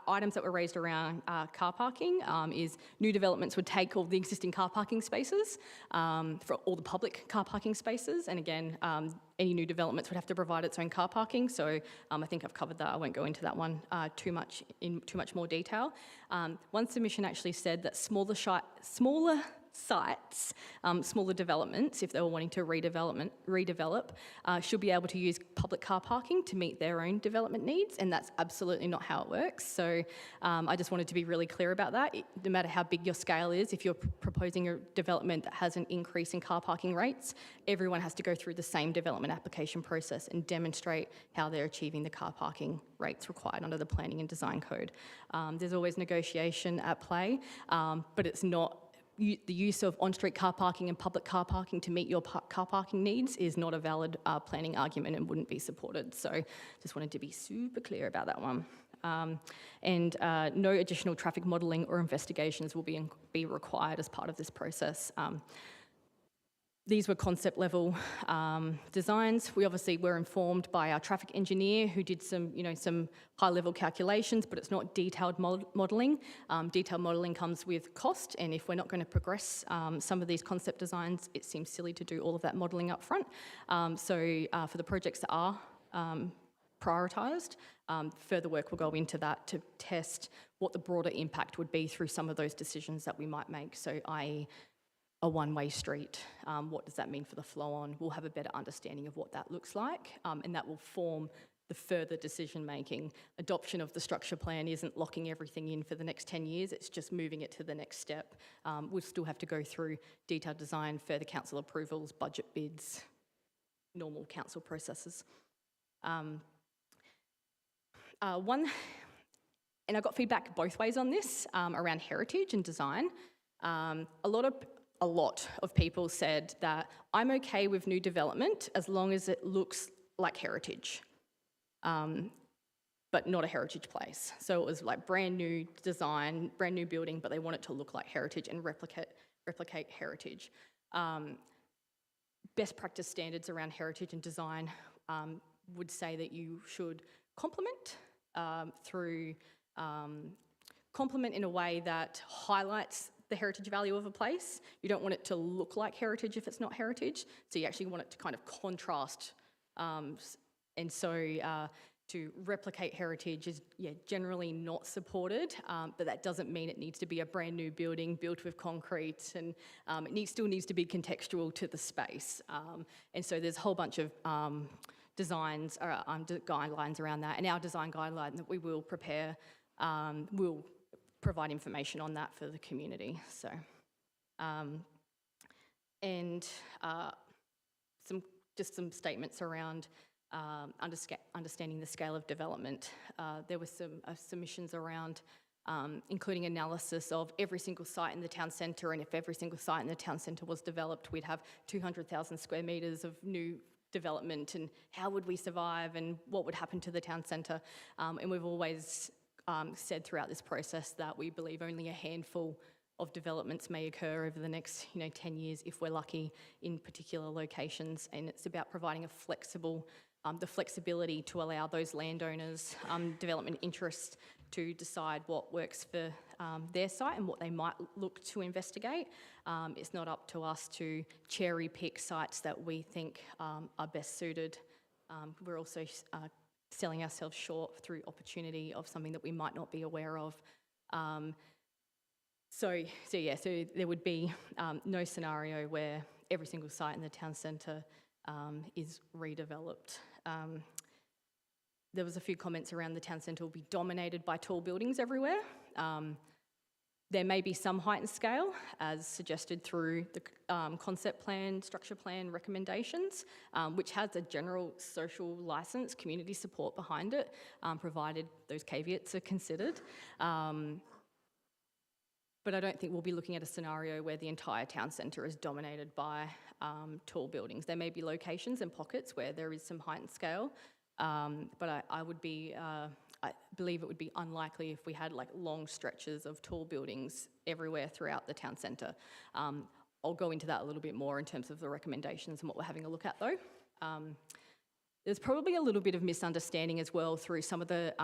items that were raised around car parking is new developments would take all the existing car parking spaces for all the public car parking spaces, and again, any new developments would have to provide its own car parking. So I think I've covered that. I won't go into that one too much more detail. One submission actually said that smaller sites, smaller developments, if they were wanting to redevelop, should be able to use public car parking to meet their own development needs, and that's absolutely not how it works. So I just wanted to be really clear about that. No matter how big your scale is, if you're proposing a development that has an increase in car parking rates, everyone has to go through the same development application process and demonstrate how they're achieving the car parking rates required under the Planning and Design Code. There's always negotiation at play, but it's not the use of on-street car parking and public car parking to meet your car parking needs is not a valid planning argument and wouldn't be supported. So just wanted to be super clear about that one. And no additional traffic modelling or investigations will be required as part of this process. These were concept level designs. We obviously were informed by our traffic engineer who did some high level calculations, but it's not detailed modelling. Detailed modelling comes with cost, and if we're not going to progress some of these concept designs, it seems silly to do all of that modelling up front. So for the projects that are prioritised, further work will go into that to test what the broader impact would be through some of those decisions that we might make. So i.e. a one-way street, what does that mean for the flow on? We'll have a better understanding of what that looks like, and that will form the further decision-making. Adoption of the structure plan isn't locking everything in for the next 10 years, it's just moving it to the next step. We'll still have to go through detailed design, further council approvals, budget bids, normal council processes. And I got feedback both ways on this, around heritage and design. A lot of people said that I'm okay with new development as long as it looks like heritage, but not a heritage place. So it was like brand new design, brand new building, but they want it to look like heritage and replicate heritage. Best practice standards around heritage and design would say that you should complement in a way that highlights the heritage value of a place. You don't want it to look like heritage if it's not heritage, so you actually want it to kind of contrast. And so to replicate heritage is generally not supported, but that doesn't mean it needs to be a brand new building built with concrete, and it still needs to be contextual to the space. And so there's a whole bunch of designs, guidelines around that, and our design guideline that we will prepare we'll provide information on that for the community. So, some statements around understanding the scale of development. There were some submissions around including analysis of every single site in the town centre, and if every single site in the town centre was developed, we'd have 200,000 square metres of new development, and how would we survive, and what would happen to the town centre. And we've always said throughout this process that we believe only a handful of developments may occur over the next 10 years if we're lucky in particular locations, and it's about providing a the flexibility to allow those landowners, development interests, to decide what works for their site and what they might look to investigate. It's not up to us to cherry pick sites that we think are best suited. We're also selling ourselves short through opportunity of something that we might not be aware of. So there would be no scenario where every single site in the town centre is redeveloped. There was a few comments around the town centre will be dominated by tall buildings everywhere. There may be some height and scale, as suggested through the concept plan, structure plan recommendations, which has a general social licence, community support behind it, provided those caveats are considered. But I don't think we'll be looking at a scenario where the entire town centre is dominated by tall buildings. There may be locations and pockets where there is some height and scale, but I believe it would be unlikely if we had like long stretches of tall buildings everywhere throughout the town centre. I'll go into that a little bit more in terms of the recommendations and what we're having a look at though. There's probably a little bit of misunderstanding as well through some of the,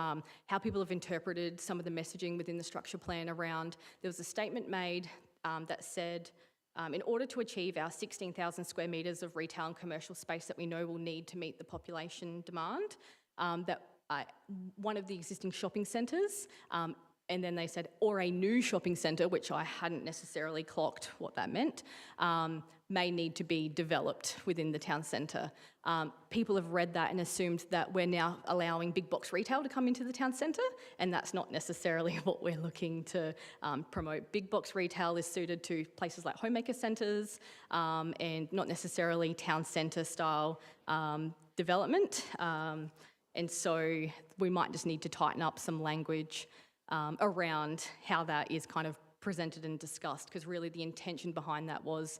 how people have interpreted some of the messaging within the structure plan around, there was a statement made that said, in order to achieve our 16,000 square metres of retail and commercial space that we know we'll need to meet the population demand, one of the existing shopping centres, and then they said, or a new shopping centre, which I hadn't necessarily clocked what that meant, may need to be developed within the town centre. People have read that and assumed that we're now allowing big box retail to come into the town centre, and that's not necessarily what we're looking to promote. Big box retail is suited to places like homemaker centres and not necessarily town centre style development. And so we might just need to tighten up some language around how that is kind of presented and discussed, because really the intention behind that was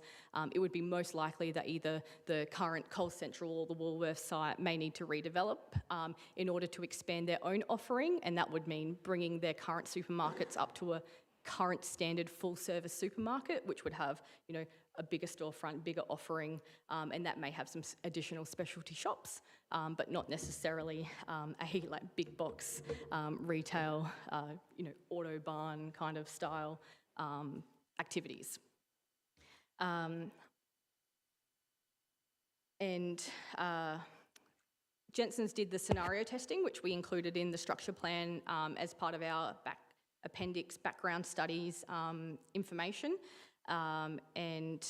it would be most likely that either the current Coles Central or the Woolworths site may need to redevelop in order to expand their own offering, and that would mean bringing their current supermarkets up to a current standard full-service supermarket, which would have, a bigger storefront, bigger offering, and that may have some additional specialty shops, but not necessarily a big box retail, auto barn kind of style activities. Jensen's did the scenario testing, which we included in the structure plan as part of our appendix background studies information. And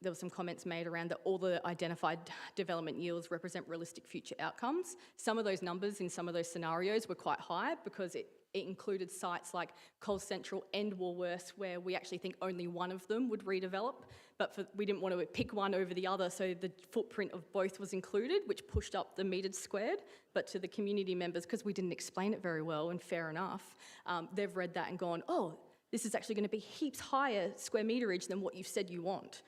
there were some comments made around that all the identified development yields represent realistic future outcomes. Some of those numbers in some of those scenarios were quite high because it included sites like Coles Central and Woolworths, where we actually think only one of them would redevelop, but we didn't want to pick one over the other, so the footprint of both was included, which pushed up the metres squared. But to the community members, because we didn't explain it very well, and fair enough, they've read that and gone, oh, this is actually going to be heaps higher square meterage than what you've said you want.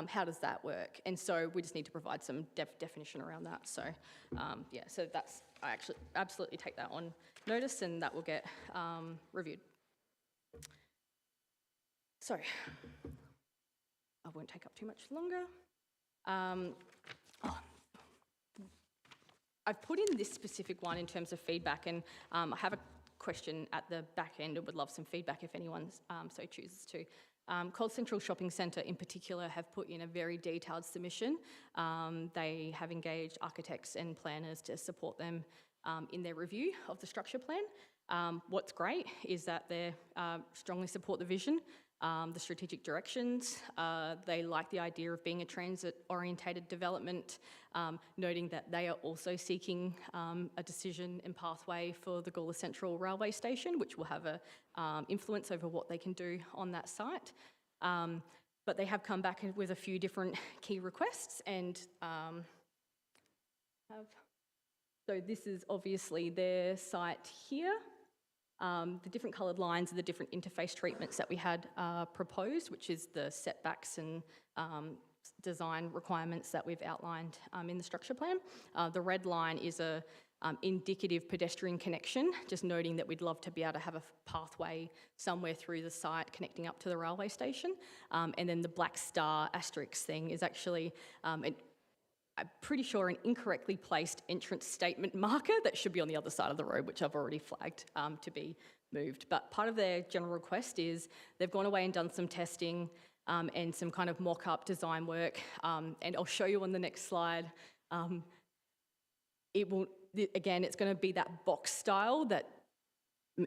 How does that work? And so we just need to provide some definition around that. So so I actually absolutely take that on notice, and that will get reviewed. So I won't take up too much longer. I've put in this specific one in terms of feedback, and I have a question at the back end and would love some feedback if anyone so chooses to. Coles Central Shopping Centre in particular have put in a very detailed submission. They have engaged architects and planners to support them in their review of the structure plan. What's great is that they strongly support the vision. The strategic directions, they like the idea of being a transit-orientated development, noting that they are also seeking a decision and pathway for the Gawler Central Railway Station, which will have an influence over what they can do on that site. But they have come back with a few different key requests, and so this is obviously their site here. The different coloured lines are the different interface treatments that we had proposed, which is the setbacks and design requirements that we've outlined in the structure plan. The red line is a indicative pedestrian connection, just noting that we'd love to be able to have a pathway somewhere through the site connecting up to the railway station. And then the black star asterisk thing is actually I'm pretty sure an incorrectly placed entrance statement marker that should be on the other side of the road, which I've already flagged to be moved. But part of their general request is they've gone away and done some testing and some kind of mock-up design work. And I'll show you on the next slide. Again, it's going to be that box style that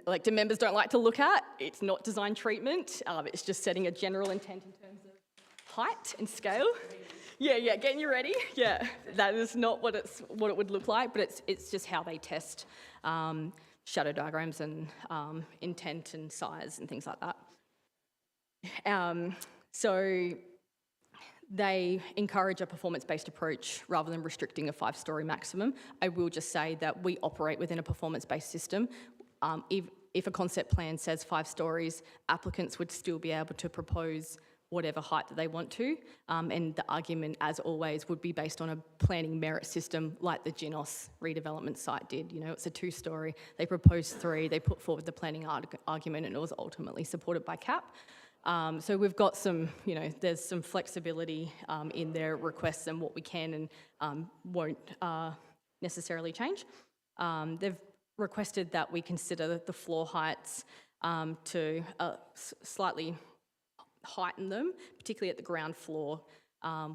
elected members don't like to look at. It's not design treatment. It's just setting a general intent in terms of height and scale. Yeah, getting you ready. Yeah, that is not what it would look like, but it's just how they test shadow diagrams and intent and size and things like that. So they encourage a performance-based approach rather than restricting a 5-storey maximum. I will just say that we operate within a performance-based system. If a concept plan says 5 stories, applicants would still be able to propose whatever height that they want to, and the argument, as always, would be based on a planning merit system like the Ginos redevelopment site did. You know, it's a 2-storey, they proposed 3, they put forward the planning argument, and it was ultimately supported by CAP. So we've got some, there's some flexibility in their requests and what we can and won't necessarily change. They've requested that we consider the floor heights to slightly heighten them, particularly at the ground floor,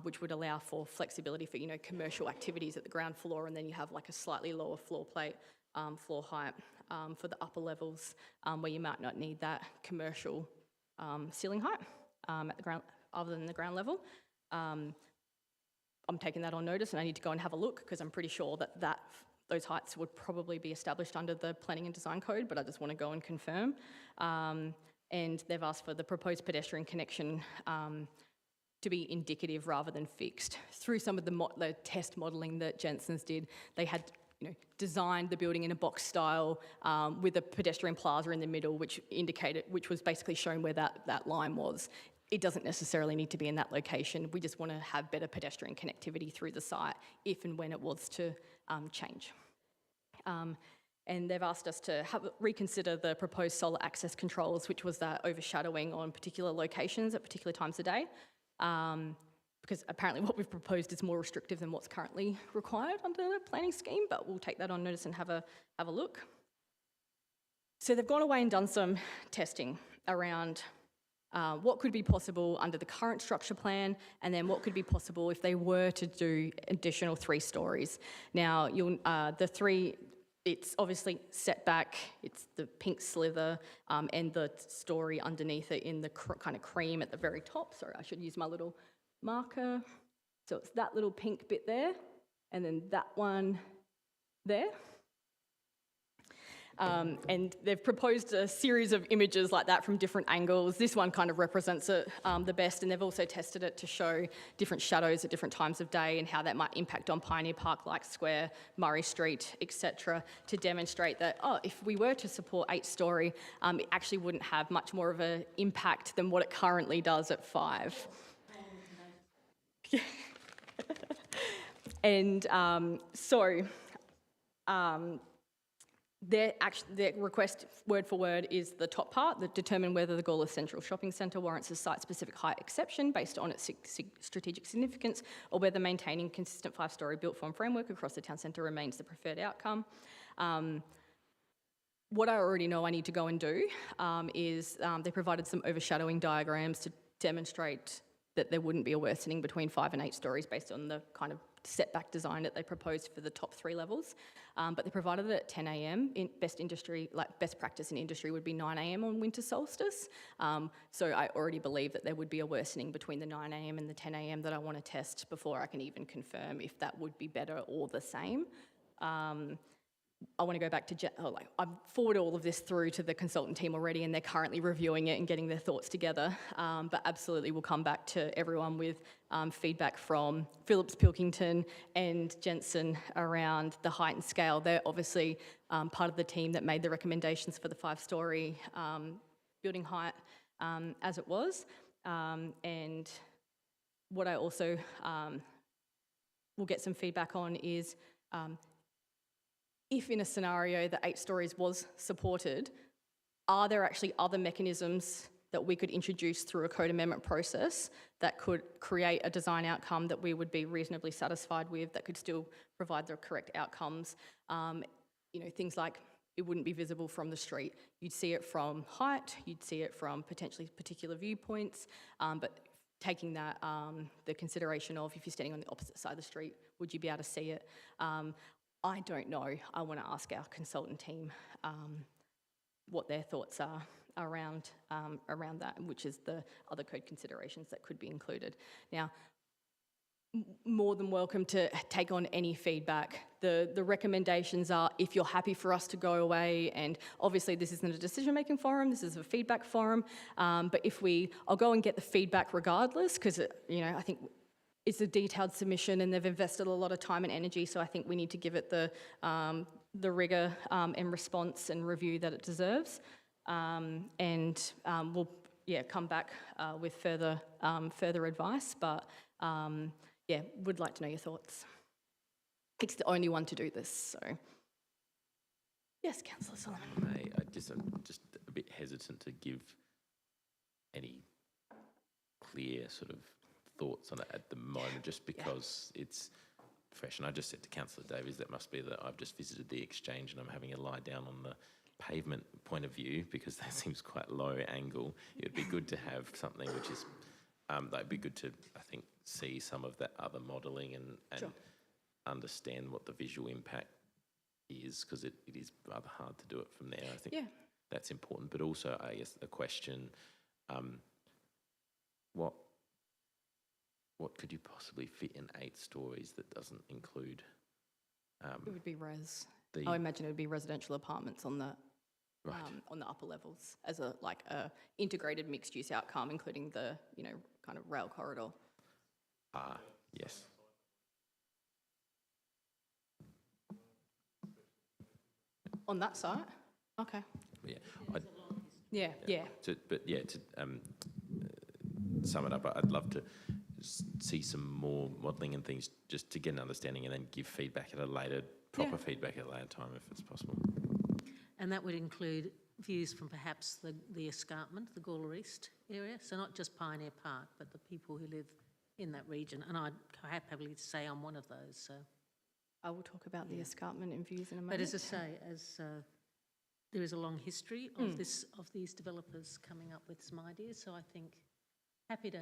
which would allow for flexibility for, commercial activities at the ground floor, and then you have like a slightly lower floor plate, floor height for the upper levels where you might not need that commercial ceiling height at the ground, other than the ground level. I'm taking that on notice, and I need to go and have a look because I'm pretty sure that those heights would probably be established under the Planning and Design Code, but I just want to go and confirm. And they've asked for the proposed pedestrian connection to be indicative rather than fixed. Through some of the test modelling that Jensen's did, they had designed the building in a box style with a pedestrian plaza in the middle, which was basically shown where that line was. It doesn't necessarily need to be in that location. We just want to have better pedestrian connectivity through the site if and when it was to change. And they've asked us to reconsider the proposed solar access controls, which was that overshadowing on particular locations at particular times of day, because apparently what we've proposed is more restrictive than what's currently required under the planning scheme, but we'll take that on notice and have a look. So they've gone away and done some testing around what could be possible under the current structure plan, and then what could be possible if they were to do additional 3 stories. Now, it's obviously set back, it's the pink slither, and the story underneath it in the kind of cream at the very top. Sorry, I should use my little marker. So it's that little pink bit there, and then that one there. And they've proposed a series of images like that from different angles. This one kind of represents it the best, and they've also tested it to show different shadows at different times of day and how that might impact on Pioneer Park, Like Square, Murray Street, etc., to demonstrate that, if we were to support 8-storey, it actually wouldn't have much more of an impact than what it currently does at 5. And their request, word for word, is the top part, that determine whether the Gawler Central Shopping Centre warrants a site-specific height exception based on its strategic significance, or whether maintaining consistent 5-storey built form framework across the town centre remains the preferred outcome. What I already know I need to go and do is they provided some overshadowing diagrams to demonstrate that there wouldn't be a worsening between 5 and 8 stories based on the kind of setback design that they proposed for the top 3 levels. But they provided it at 10 a.m. Best practice in industry would be 9 a.m. on winter solstice. So I already believe that there would be a worsening between the 9 a.m. and the 10 a.m. that I want to test before I can even confirm if that would be better or the same. I want to go back to, I've forwarded all of this through to the consultant team already, and they're currently reviewing it and getting their thoughts together. But absolutely, we'll come back to everyone with feedback from Phillips Pilkington and Jensen around the height and scale. They're obviously part of the team that made the recommendations for the 5-storey building height as it was. And what I also will get some feedback on is if in a scenario that 8 stories was supported, are there actually other mechanisms that we could introduce through a code amendment process that could create a design outcome that we would be reasonably satisfied with, that could still provide the correct outcomes? Things like it wouldn't be visible from the street. You'd see it from height, you'd see it from potentially particular viewpoints, but taking that, the consideration of if you're standing on the opposite side of the street, would you be able to see it? I don't know. I want to ask our consultant team what their thoughts are around that, which is the other code considerations that could be included. Now, more than welcome to take on any feedback. The recommendations are, if you're happy for us to go away, and obviously this isn't a decision-making forum, this is a feedback forum, but I'll go and get the feedback regardless, because I think it's a detailed submission and they've invested a lot of time and energy, so I think we need to give it the rigour and response and review that it deserves. We'll come back with further advice, but would like to know your thoughts. It's the only one to do this, so. Yes, Councillor Solomon. I'm just a bit hesitant to give any clear sort of thoughts on it at the moment, just because it's fresh. And I just said to Councillor Davies, that must be that I've just visited the exchange and I'm having a lie down on the pavement point of view, because that seems quite low angle. It would be good to have something which is, that'd be good to, I think, see some of that other modelling and sure, understand what the visual impact is, because it is rather hard to do it from there. I think that's important. But also, I guess, the question, what could you possibly fit in 8 stories that doesn't include? It would be I imagine it would be residential apartments on the upper levels as a integrated mixed use outcome, including the kind of rail corridor. Yes. On that site? Okay. Yeah. To sum it up, I'd love to see some more modelling and things, just to get an understanding and then give feedback at a later, feedback at a later time if it's possible. And that would include views from perhaps the escarpment, the Gawler East area, so not just Pioneer Park, but the people who live in that region. And I'd happily say I'm one of those. So I will talk about the escarpment and views in a moment. But as I say, there is a long history of these developers coming up with some ideas, so I think happy to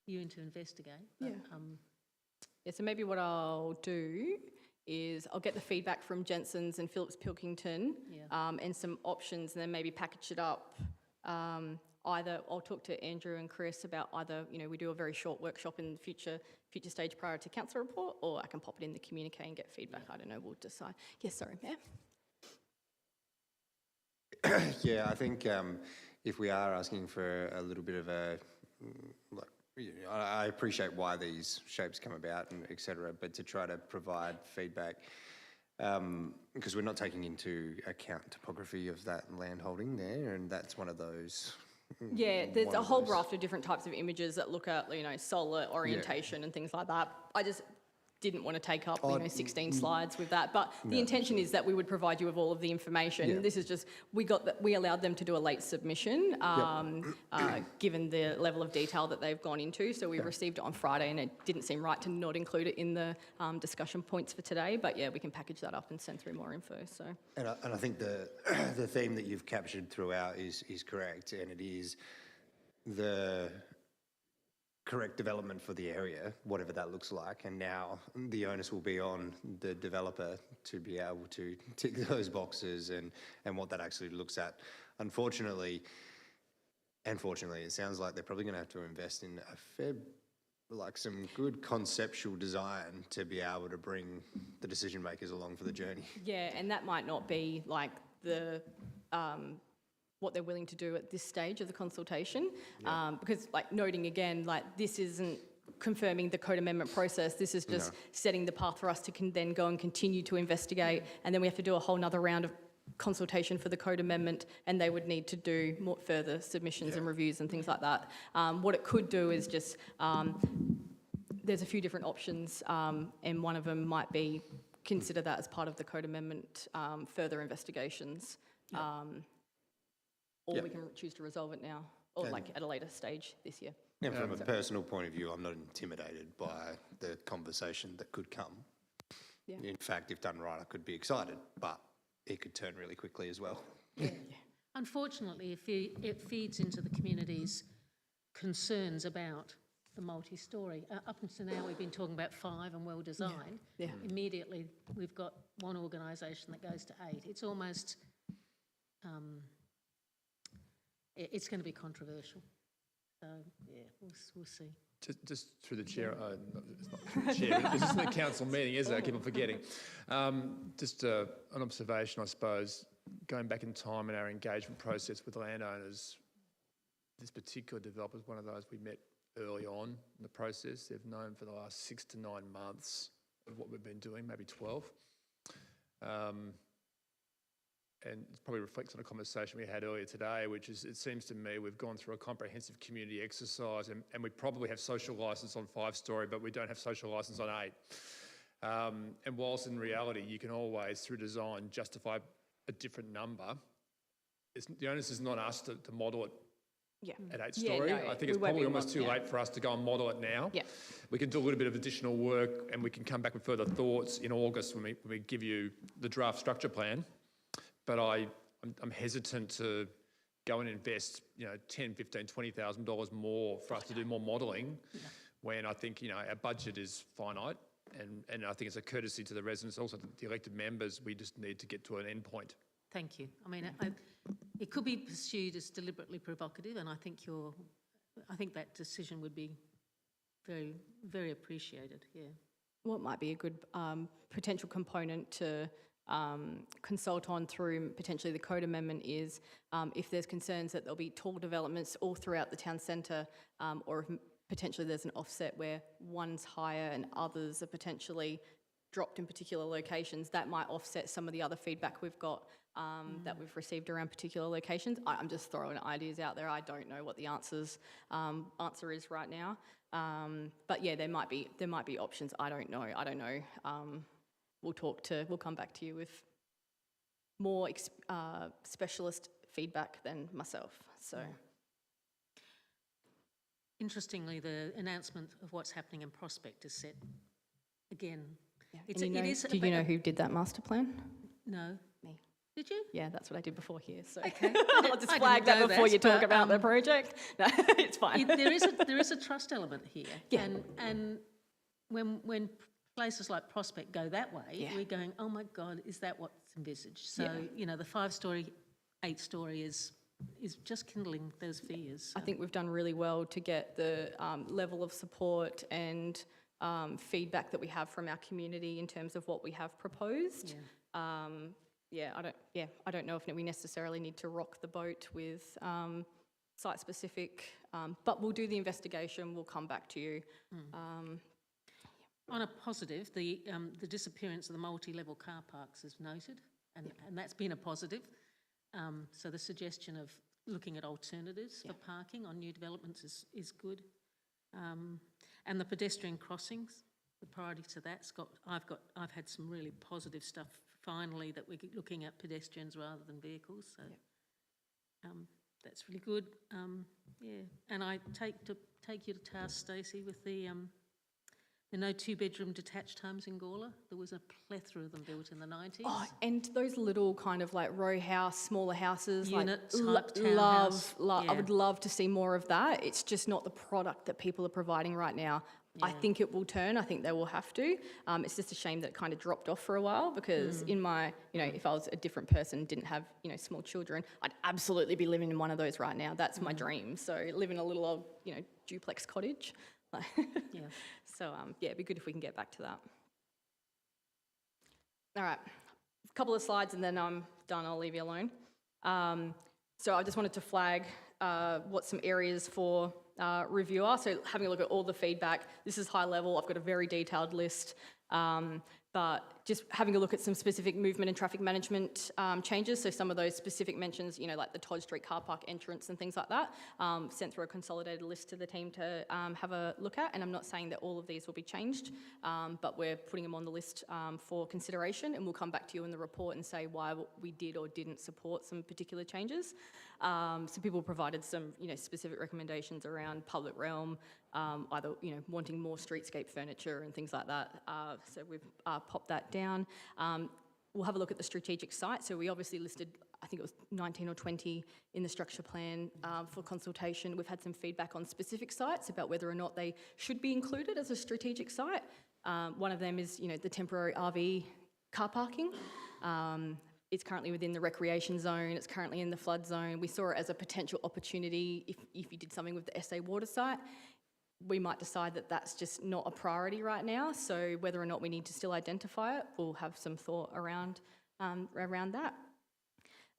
to investigate. But, so maybe what I'll do is I'll get the feedback from Jensen's and Phillips Pilkington and some options, and then maybe package it up. Either I'll talk to Andrew and Chris about we do a very short workshop in the future stage prior to council report, or I can pop it in the communique and get feedback. I don't know, we'll decide. Yes, sorry, Mayor. I think if we are asking for a little bit of a, I appreciate why these shapes come about and et cetera, but to try to provide feedback, because we're not taking into account topography of that land holding there, and that's one of those. There's a whole raft of different types of images that look at, solar orientation and things like that. I just didn't want to take up 16 slides with that, but the intention is that we would provide you with all of the information. This is just we allowed them to do a late submission given the level of detail that they've gone into, so we received it on Friday, and it didn't seem right to not include it in the discussion points for today, but we can package that up and send through more info. So and I think the theme that you've captured throughout is correct, and it is the correct development for the area, whatever that looks like, and now the onus will be on the developer to be able to tick those boxes and what that actually looks at. Unfortunately, it sounds like they're probably going to have to invest in some good conceptual design to be able to bring the decision makers along for the journey. Yeah, and that might not be like the what they're willing to do at this stage of the consultation, because like noting again, like this isn't confirming the code amendment process. This is just setting the path for us to then go and continue to investigate, and then we have to do a whole nother round of consultation for the code amendment, and they would need to do more further submissions and reviews and things like that. What it could do is just, there's a few different options, and one of them might be consider that as part of the code amendment, further investigations. Or we can choose to resolve it now, or like at a later stage this year. And from a personal point of view, I'm not intimidated by the conversation that could come. Yeah. In fact, if done right, I could be excited, but it could turn really quickly as well. Unfortunately, if it feeds into the community's concerns about the multi-storey. Up until now, we've been talking about 5 and well-designed. Yeah. Immediately, we've got one organisation that goes to 8. It's almost, it's going to be controversial. So, yeah, we'll see. Just through the chair, it's not through the chair, but this isn't a council meeting, is it? I keep on forgetting. Just an observation, I suppose, going back in time in our engagement process with landowners, this particular developer is one of those we met early on in the process. They've known for the last 6 to 9 months of what we've been doing, maybe 12. And it probably reflects on a conversation we had earlier today, which is, it seems to me we've gone through a comprehensive community exercise, and we probably have social licence on 5-storey, but we don't have social licence on 8. And whilst in reality you can always, through design, justify a different number, the onus is not us to model it at 8-storey. I think it's probably almost too late for us to go and model it now. Yeah. We can do a little bit of additional work, and we can come back with further thoughts in August when we give you the draft structure plan. But I'm hesitant to go and invest, $10,000, $15,000, $20,000 more for us to do more modelling, when I think, our budget is finite, and I think it's a courtesy to the residents, also the elected members. We just need to get to an end point. Thank you. I mean, it could be pursued as deliberately provocative, and I think that decision would be very, very appreciated. Yeah. What might be a good potential component to consult on through potentially the code amendment is if there's concerns that there'll be tall developments all throughout the town centre, or if potentially there's an offset where one's higher and others are potentially dropped in particular locations, that might offset some of the other feedback we've got that we've received around particular locations. I'm just throwing ideas out there. I don't know what the answer is right now. But yeah, there might be options. I don't know. We'll come back to you with more specialist feedback than myself. So, interestingly, the announcement of what's happening in Prospect is set again. Yeah. Do you know who did that master plan? No. Me. Did you? Yeah, that's what I did before here. So okay. I'll just flag that before you talk about the project. No, it's fine. There is a trust element here. Yeah. And when places like Prospect go that way, we're going, oh my God, is that what's envisaged? So, the 5-storey, 8-storey is just kindling those fears. So. I think we've done really well to get the level of support and feedback that we have from our community in terms of what we have proposed. Yeah. I don't know if we necessarily need to rock the boat with site-specific, but we'll do the investigation. We'll come back to you. On a positive, the disappearance of the multi-level car parks is noted, and that's been a positive. So the suggestion of looking at alternatives for parking on new developments is good. And the pedestrian crossings, the priority to that, Scott, I've had some really positive stuff finally that we're looking at pedestrians rather than vehicles. So that's really good. And I take you to task, Stacey, with the There are no two-bedroom detached homes in Gawler. There was a plethora of them built in the 90s. Oh, and those little kind of like row house, smaller houses, Unit like type townhouse, I yeah. would love to see more of that. It's just not the product that people are providing right now. I Yeah. think it will turn. I think they will have to. It's just a shame that it kind of dropped off for a while because in my, if I was a different person, didn't have, small children, I'd absolutely be living in one of those right now. That's my dream. So live in a little old, duplex cottage. Yeah. So, it'd be good if we can get back to that. All right, a couple of slides and then I'm done. I'll leave you alone. So I just wanted to flag what some areas for review are. So having a look at all the feedback. This is high level. I've got a very detailed list. But just having a look at some specific movement and traffic management changes. So some of those specific mentions, like the Todd Street car park entrance and things like that, sent through a consolidated list to the team to have a look at. And I'm not saying that all of these will be changed, but we're putting them on the list for consideration, and we'll come back to you in the report and say why we did or didn't support some particular changes. So people provided some, specific recommendations around public realm, either, wanting more streetscape furniture and things like that. So we've popped that down. We'll have a look at the strategic site. So we obviously listed, I think it was 19 or 20 in the structure plan for consultation. We've had some feedback on specific sites about whether or not they should be included as a strategic site. One of them is, the temporary RV car parking. It's currently within the recreation zone. It's currently in the flood zone. We saw it as a potential opportunity if you did something with the SA water site. We might decide that that's just not a priority right now. So whether or not we need to still identify it, we'll have some thought around that.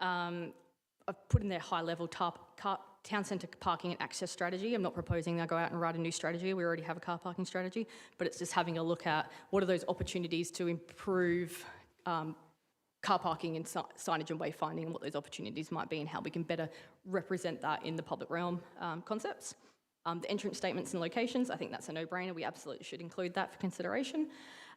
I've put in there high-level town centre parking and access strategy. I'm not proposing I go out and write a new strategy. We already have a car parking strategy, but it's just having a look at what are those opportunities to improve car parking and signage and wayfinding, and what those opportunities might be and how we can better represent that in the public realm concepts. The entrance statements and locations, I think that's a no-brainer. We absolutely should include that for consideration.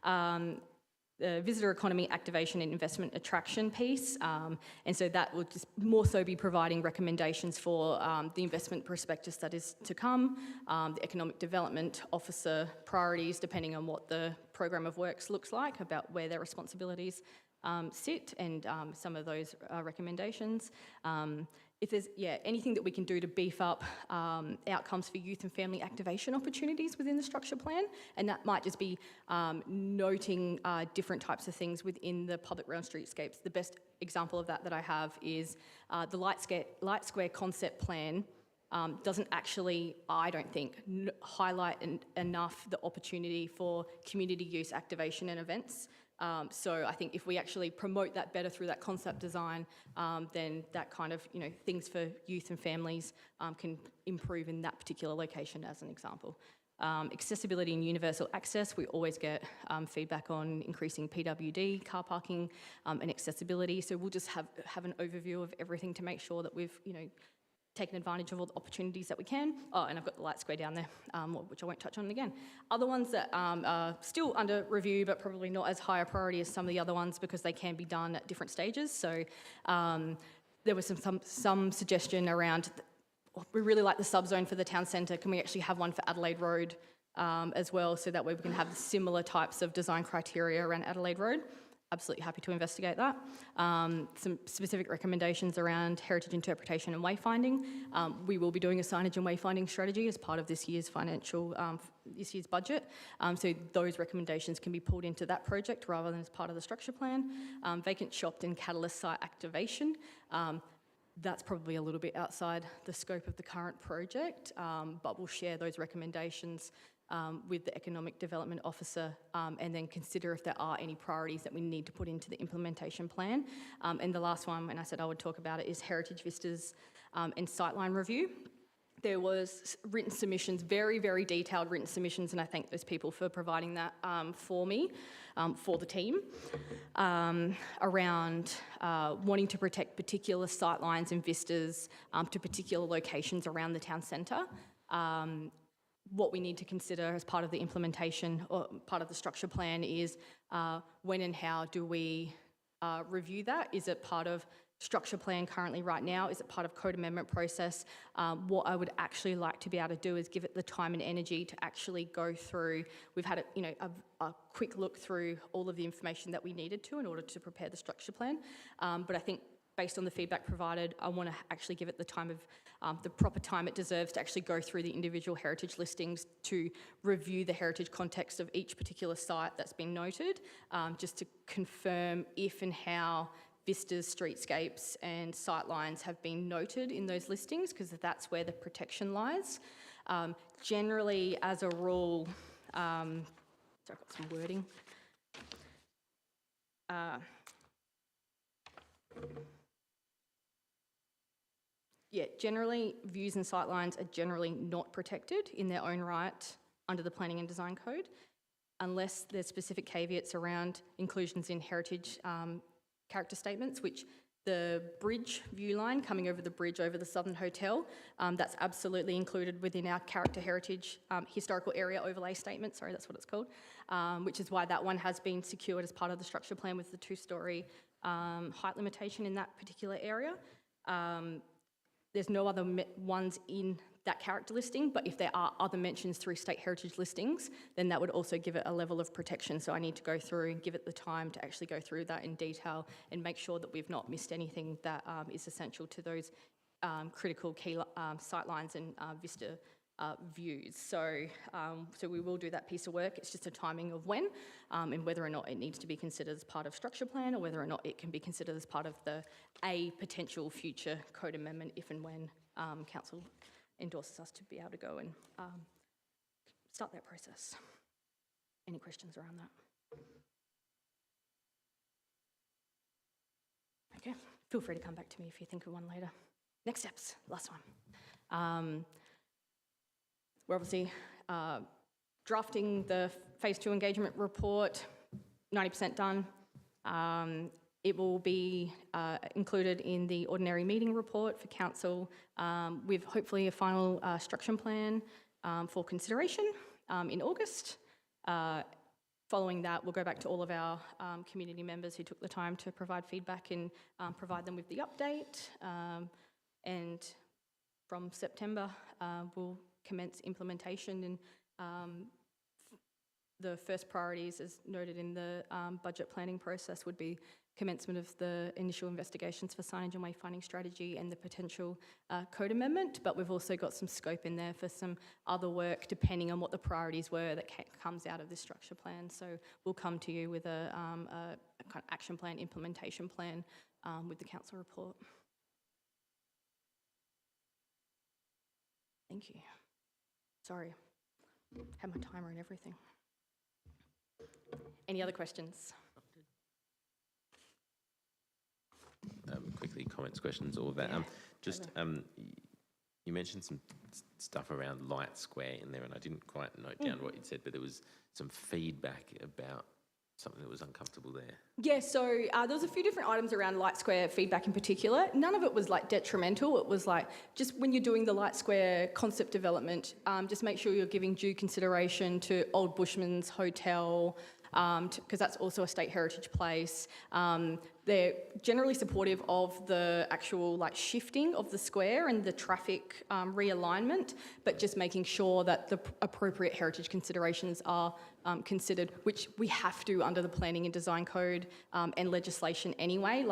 The visitor economy activation and investment attraction piece, and so that will just more so be providing recommendations for the investment prospectus that is to come, the economic development officer priorities, depending on what the program of works looks like, about where their responsibilities sit, and some of those recommendations. If there's anything that we can do to beef up outcomes for youth and family activation opportunities within the structure plan, and that might just be noting different types of things within the public realm streetscapes. The best example of that I have is the Light Square concept plan. Doesn't actually, I don't think, highlight enough the opportunity for community use activation and events. So I think if we actually promote that better through that concept design, then that kind of, things for youth and families can improve in that particular location, as an example. Accessibility and universal access, we always get feedback on increasing PWD, car parking, and accessibility. So we'll just have an overview of everything to make sure that we've, taken advantage of all the opportunities that we can. Oh, and I've got the Light Square down there, which I won't touch on again. Other ones that are still under review, but probably not as high a priority as some of the other ones because they can be done at different stages. So there was some suggestion around, we really like the subzone for the town centre. Can we actually have one for Adelaide Road as well, so that way we can have similar types of design criteria around Adelaide Road? Absolutely happy to investigate that. Some specific recommendations around heritage interpretation and wayfinding. We will be doing a signage and wayfinding strategy as part of this year's this year's budget. So those recommendations can be pulled into that project rather than as part of the structure plan. Vacant shop and catalyst site activation. That's probably a little bit outside the scope of the current project, but we'll share those recommendations with the Economic Development Officer, and then consider if there are any priorities that we need to put into the implementation plan. And the last one, and I said I would talk about it, is Heritage Vistas and Sightline Review. There was written submissions, very, very detailed written submissions, and I thank those people for providing that for me, for the team, around wanting to protect particular sightlines and vistas to particular locations around the town centre. What we need to consider as part of the implementation or part of the structure plan is when and how do we review that? Is it part of structure plan currently right now is a part of code amendment process. What I would actually like to be able to do is give it the time and energy to actually go through. We've had a quick look through all of the information that we needed to in order to prepare the structure plan. But I think based on the feedback provided, I want to actually give it the time of the proper time it deserves to actually go through the individual heritage listings, to review the heritage context of each particular site that's been noted, just to confirm if and how vistas, streetscapes and sightlines have been noted in those listings, because that's where the protection lies. Generally, as a rule, so I've got some wording. Generally, views and sightlines are generally not protected in their own right under the Planning and Design Code, unless there's specific caveats around inclusions in heritage character statements, which the bridge view line coming over the bridge over the Southern Hotel, that's absolutely included within our character heritage historical area overlay statement, sorry, that's what it's called, which is why that one has been secured as part of the structure plan with the 2-storey height limitation in that particular area. There's no other ones in that character listing, but if there are other mentions through state heritage listings, then that would also give it a level of protection. So I need to go through and give it the time to actually go through that in detail and make sure that we've not missed anything that is essential to those critical key sightlines and vista views. So we will do that piece of work. It's just a timing of when and whether or not it needs to be considered as part of structure plan, or whether or not it can be considered as part of a potential future code amendment if and when council endorses us to be able to go and start that process. Any questions around that? Okay, feel free to come back to me if you think of one later. Next steps, last one. We're obviously drafting the Phase 2 engagement report, 90% done. It will be included in the ordinary meeting report for council with hopefully a final structure plan for consideration in August. Following that, we'll go back to all of our community members who took the time to provide feedback and provide them with the update. And from September, we'll commence implementation, and the first priorities, as noted in the budget planning process, would be commencement of the initial investigations for signage and wayfinding strategy and the potential code amendment, but we've also got some scope in there for some other work depending on what the priorities were that comes out of this structure plan. So we'll come to you with a kind of action plan, implementation plan with the council report. Thank you. Sorry, had my timer and everything. Any other questions? Quickly, comments, questions, all of that. You mentioned some stuff around Light Square in there, and I didn't quite note down what you'd said, but there was some feedback about something that was uncomfortable there. Yeah, so there was a few different items around Light Square feedback in particular. None of it was like detrimental. It was like, just when you're doing the Light Square concept development, just make sure you're giving due consideration to Old Bushman's Hotel, because that's also a state heritage place. They're generally supportive of the actual like shifting of the square and the traffic realignment, but just making sure that the appropriate heritage considerations are considered, which we have to under the Planning and Design Code and legislation anyway.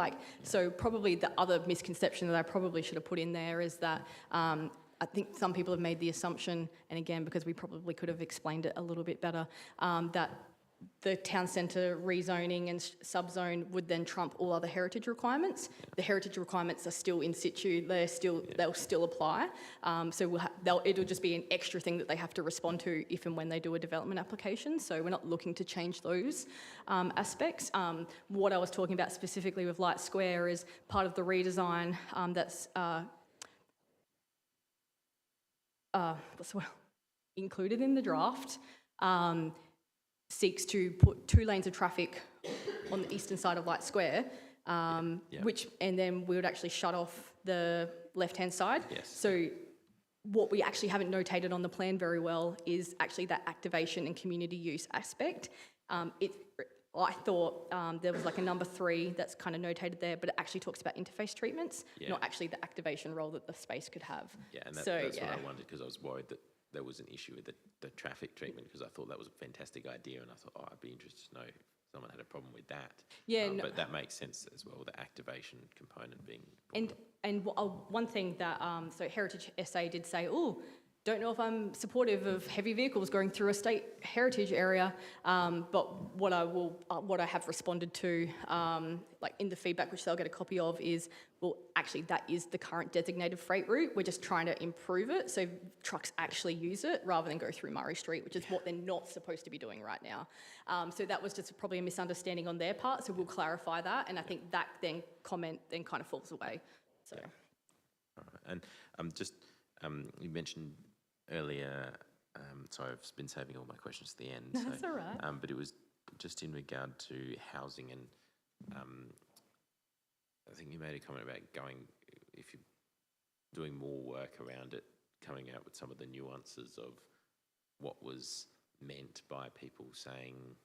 So probably the other misconception that I probably should have put in there is that I think some people have made the assumption, and again, because we probably could have explained it a little bit better, that the town centre rezoning and subzone would then trump all other heritage requirements. The heritage requirements are still in situ; they'll still apply. So it'll just be an extra thing that they have to respond to if and when they do a development application. So we're not looking to change those aspects. What I was talking about specifically with Light Square is part of the redesign that's included in the draft. Seeks to put 2 lanes of traffic on the eastern side of Light Square, and then we would actually shut off the left-hand side. Yes. So what we actually haven't notated on the plan very well is actually that activation and community use aspect. I thought there was like a number 3 that's kind of notated there, but it actually talks about interface treatments, Yeah. not actually the activation role that the space could have. Yeah, and So, that's yeah. what I wondered, because I was worried that there was an issue with the traffic treatment, because I thought that was a fantastic idea, and I thought, I'd be interested to know if someone had a problem with that. Yeah, no- But that makes sense as well, the activation component being. And one thing that, so Heritage SA did say, oh, don't know if I'm supportive of heavy vehicles going through a state heritage area, but what I have responded to, like in the feedback, which they'll get a copy of, is, well, actually that is the current designated freight route. We're just trying to improve it so trucks actually use it rather than go through Murray Street, which is what they're not supposed to be doing right now. So that was just probably a misunderstanding on their part. So we'll clarify that, and I think that then comment then kind of falls away. So. Yeah. All right. And you mentioned earlier, sorry, I've been saving all my questions to the end. No, that's all right. But it was just in regard to housing, and I think you made a comment about if you're doing more work around it, coming out with some of the nuances of what was meant by people saying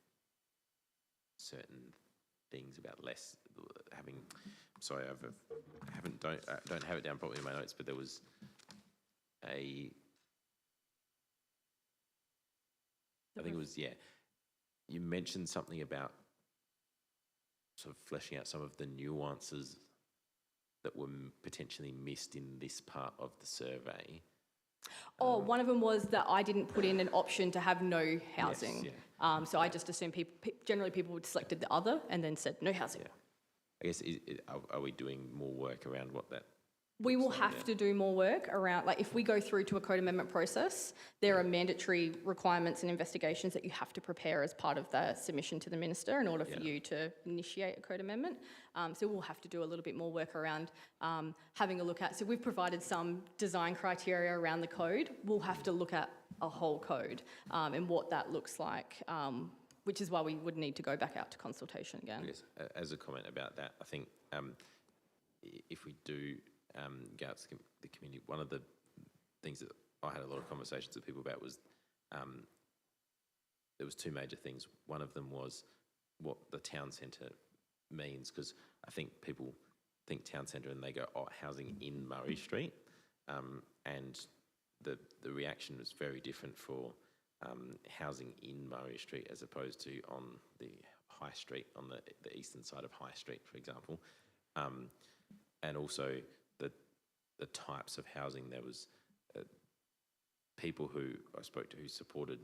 certain things about less having. Sorry, don't have it down properly in my notes, but there was I think it was, you mentioned something about sort of fleshing out some of the nuances that were potentially missed in this part of the survey. One of them was that I didn't put in an option to have no housing. Yes, So I just assumed generally people would selected the other and then said no housing. Yeah. I guess, are we doing more work around what that? We will have to do more work around, like if we go through to a code amendment process, there are mandatory requirements and investigations that you have to prepare as part of the submission to the minister in order for you to initiate a code amendment. So we'll have to do a little bit more work around having a look at, so we've provided some design criteria around the code. We'll have to look at a whole code and what that looks like, which is why we would need to go back out to consultation again. I guess, as a comment about that, I think if we do go out to the community, one of the things that I had a lot of conversations with people about was there was 2 major things. One of them was what the town centre means, because I think people think town centre and they go, oh, housing in Murray Street, and the reaction was very different for housing in Murray Street as opposed to on the High Street, on the eastern side of High Street, for example, and also the types of housing. There was people who I spoke to who supported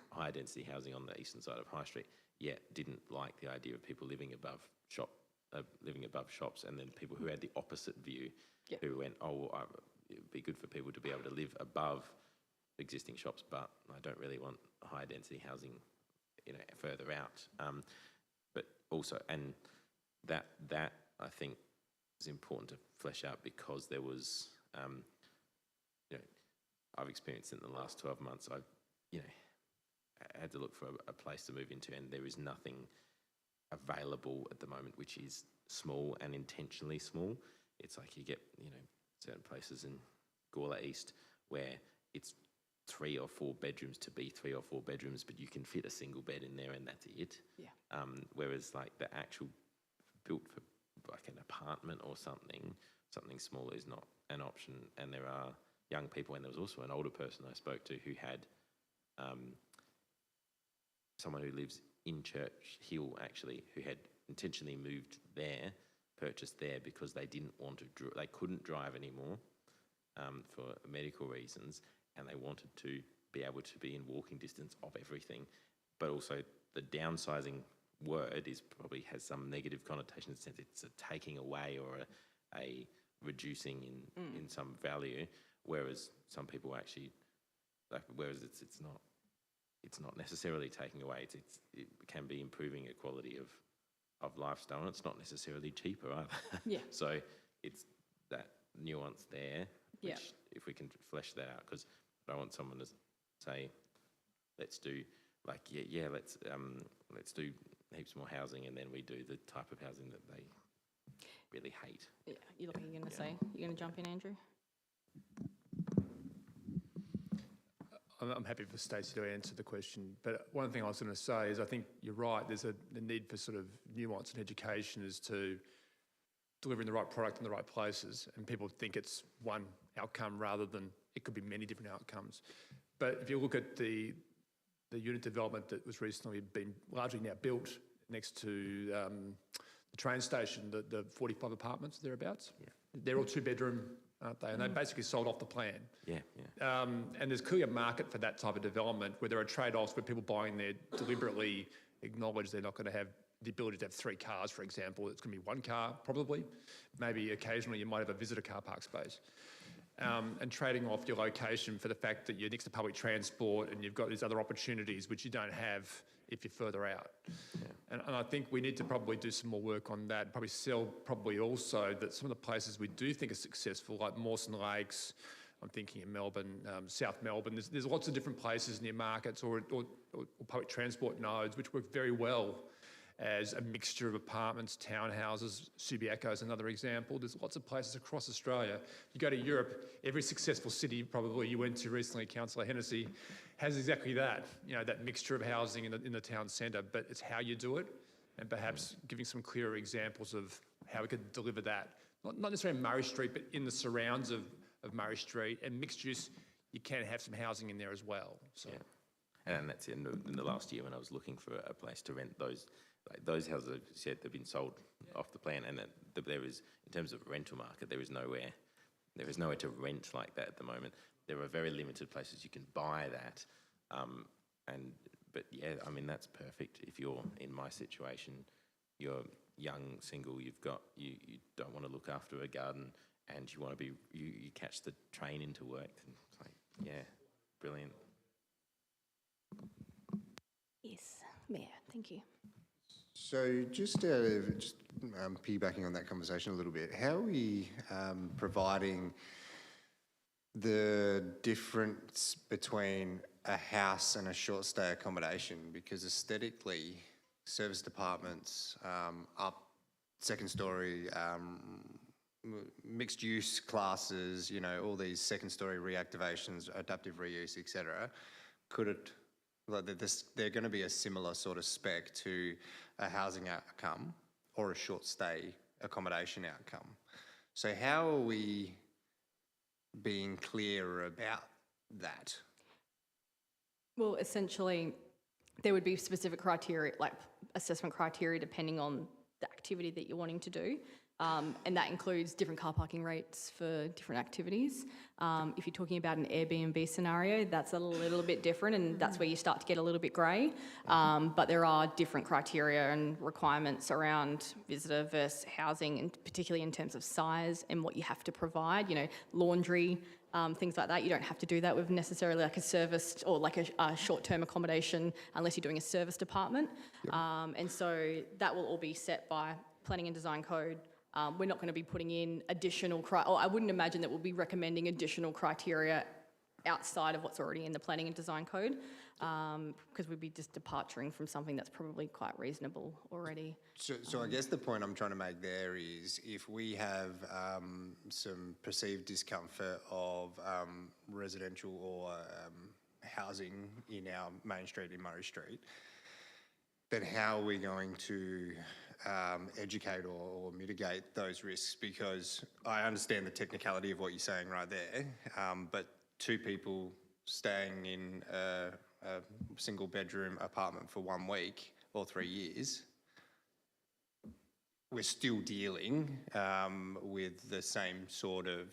higher density housing on the eastern side of High Street, yet didn't like the idea of people living above shops, and then people who had the opposite view, who went, oh, well, it'd be good for people to be able to live above existing shops, but I don't really want higher density housing, further out. But also, and that I think is important to flesh out, because there was, I've experienced it in the last 12 months. I had to look for a place to move into, and there is nothing available at the moment which is small and intentionally small. It's like you get, certain places in Gawler East where it's 3 or 4 bedrooms to be 3 or 4 bedrooms, but you can fit a single bed in there and that's it. Yeah. Whereas like the actual built for like an apartment or something smaller is not an option. And there are young people, and there was also an older person I spoke to who had someone who lives in Church Hill actually, who had intentionally moved there, purchased there because they didn't want to, they couldn't drive anymore for medical reasons, and they wanted to be able to be in walking distance of everything. But also the downsizing word probably has some negative connotation in the sense it's a taking away or a reducing in some value, whereas some people actually, whereas it's not necessarily taking away, it can be improving a quality of lifestyle, and it's not necessarily cheaper either. Yeah. So it's that nuance there, which Yeah. if we can flesh that out, because I don't want someone to say, let's do let's do heaps more housing, and then we do the type of housing that they really hate. Yeah, you're going to say, you're going to jump in, Andrew? I'm happy for Stacey to answer the question, but one thing I was going to say is I think you're right, there's a need for sort of nuance and education as to delivering the right product in the right places, and people think it's one outcome rather than it could be many different outcomes. But if you look at the unit development that was recently been largely now built next to the train station, the 45 apartments thereabouts, they're all 2-bedroom, aren't they? And they basically sold off the plan. Yeah. And there's clearly a market for that type of development where there are trade-offs where people buying there deliberately acknowledge they're not going to have the ability to have 3 cars, for example. It's going to be 1 car, probably. Maybe occasionally you might have a visitor car park space. And trading off your location for the fact that you're next to public transport and you've got these other opportunities which you don't have if you're further out. And I think we need to probably do some more work on that, probably sell also that some of the places we do think are successful, like Mawson Lakes, I'm thinking in Melbourne, South Melbourne, there's lots of different places near markets or public transport nodes which work very well as a mixture of apartments, townhouses. Subiaco is another example. There's lots of places across Australia. You go to Europe, every successful city probably you went to recently, Councillor Hennessy, has exactly that, that mixture of housing in the town centre, but it's how you do it, and perhaps giving some clearer examples of how we could deliver that. Not necessarily in Murray Street, but in the surrounds of Murray Street, and mixed use, you can have some housing in there as well. So. Yeah. And that's in the last year when I was looking for a place to rent those. Like those houses, I've said, they've been sold off the plan, and there is, in terms of rental market, there is nowhere to rent like that at the moment. There are very limited places you can buy that, but yeah, I mean that's perfect. If you're in my situation, you're young, single, you don't want to look after a garden, and you want to you catch the train into work. And it's like, yeah, brilliant. Yes, Mayor, thank you. So just piggybacking on that conversation a little bit, how are we providing the difference between a house and a short stay accommodation? Because aesthetically, service departments, up, second story, mixed use classes, all these second story reactivations, adaptive reuse, etc. They're going to be a similar sort of spec to a housing outcome or a short stay accommodation outcome. So how are we being clear about that? Well, essentially, there would be specific criteria, like assessment criteria, depending on the activity that you're wanting to do. And that includes different car parking rates for different activities. If you're talking about an Airbnb scenario, that's a little bit different, and that's where you start to get a little bit grey. But there are different criteria and requirements around visitor versus housing, and particularly in terms of size and what you have to provide, laundry, things like that. You don't have to do that with necessarily like a serviced or like a short-term accommodation unless you're doing a service department. Yep. And so that will all be set by Planning and Design Code. We're not going to be putting in additional, I wouldn't imagine that we'll be recommending additional criteria outside of what's already in the Planning and Design Code, because we'd be just departing from something that's probably quite reasonable already. So I guess the point I'm trying to make there is if we have some perceived discomfort of residential or housing in our main street in Murray Street, then how are we going to educate or mitigate those risks? Because I understand the technicality of what you're saying right there, but 2 people staying in a single bedroom apartment for 1 week or 3 years, we're still dealing with the same sort of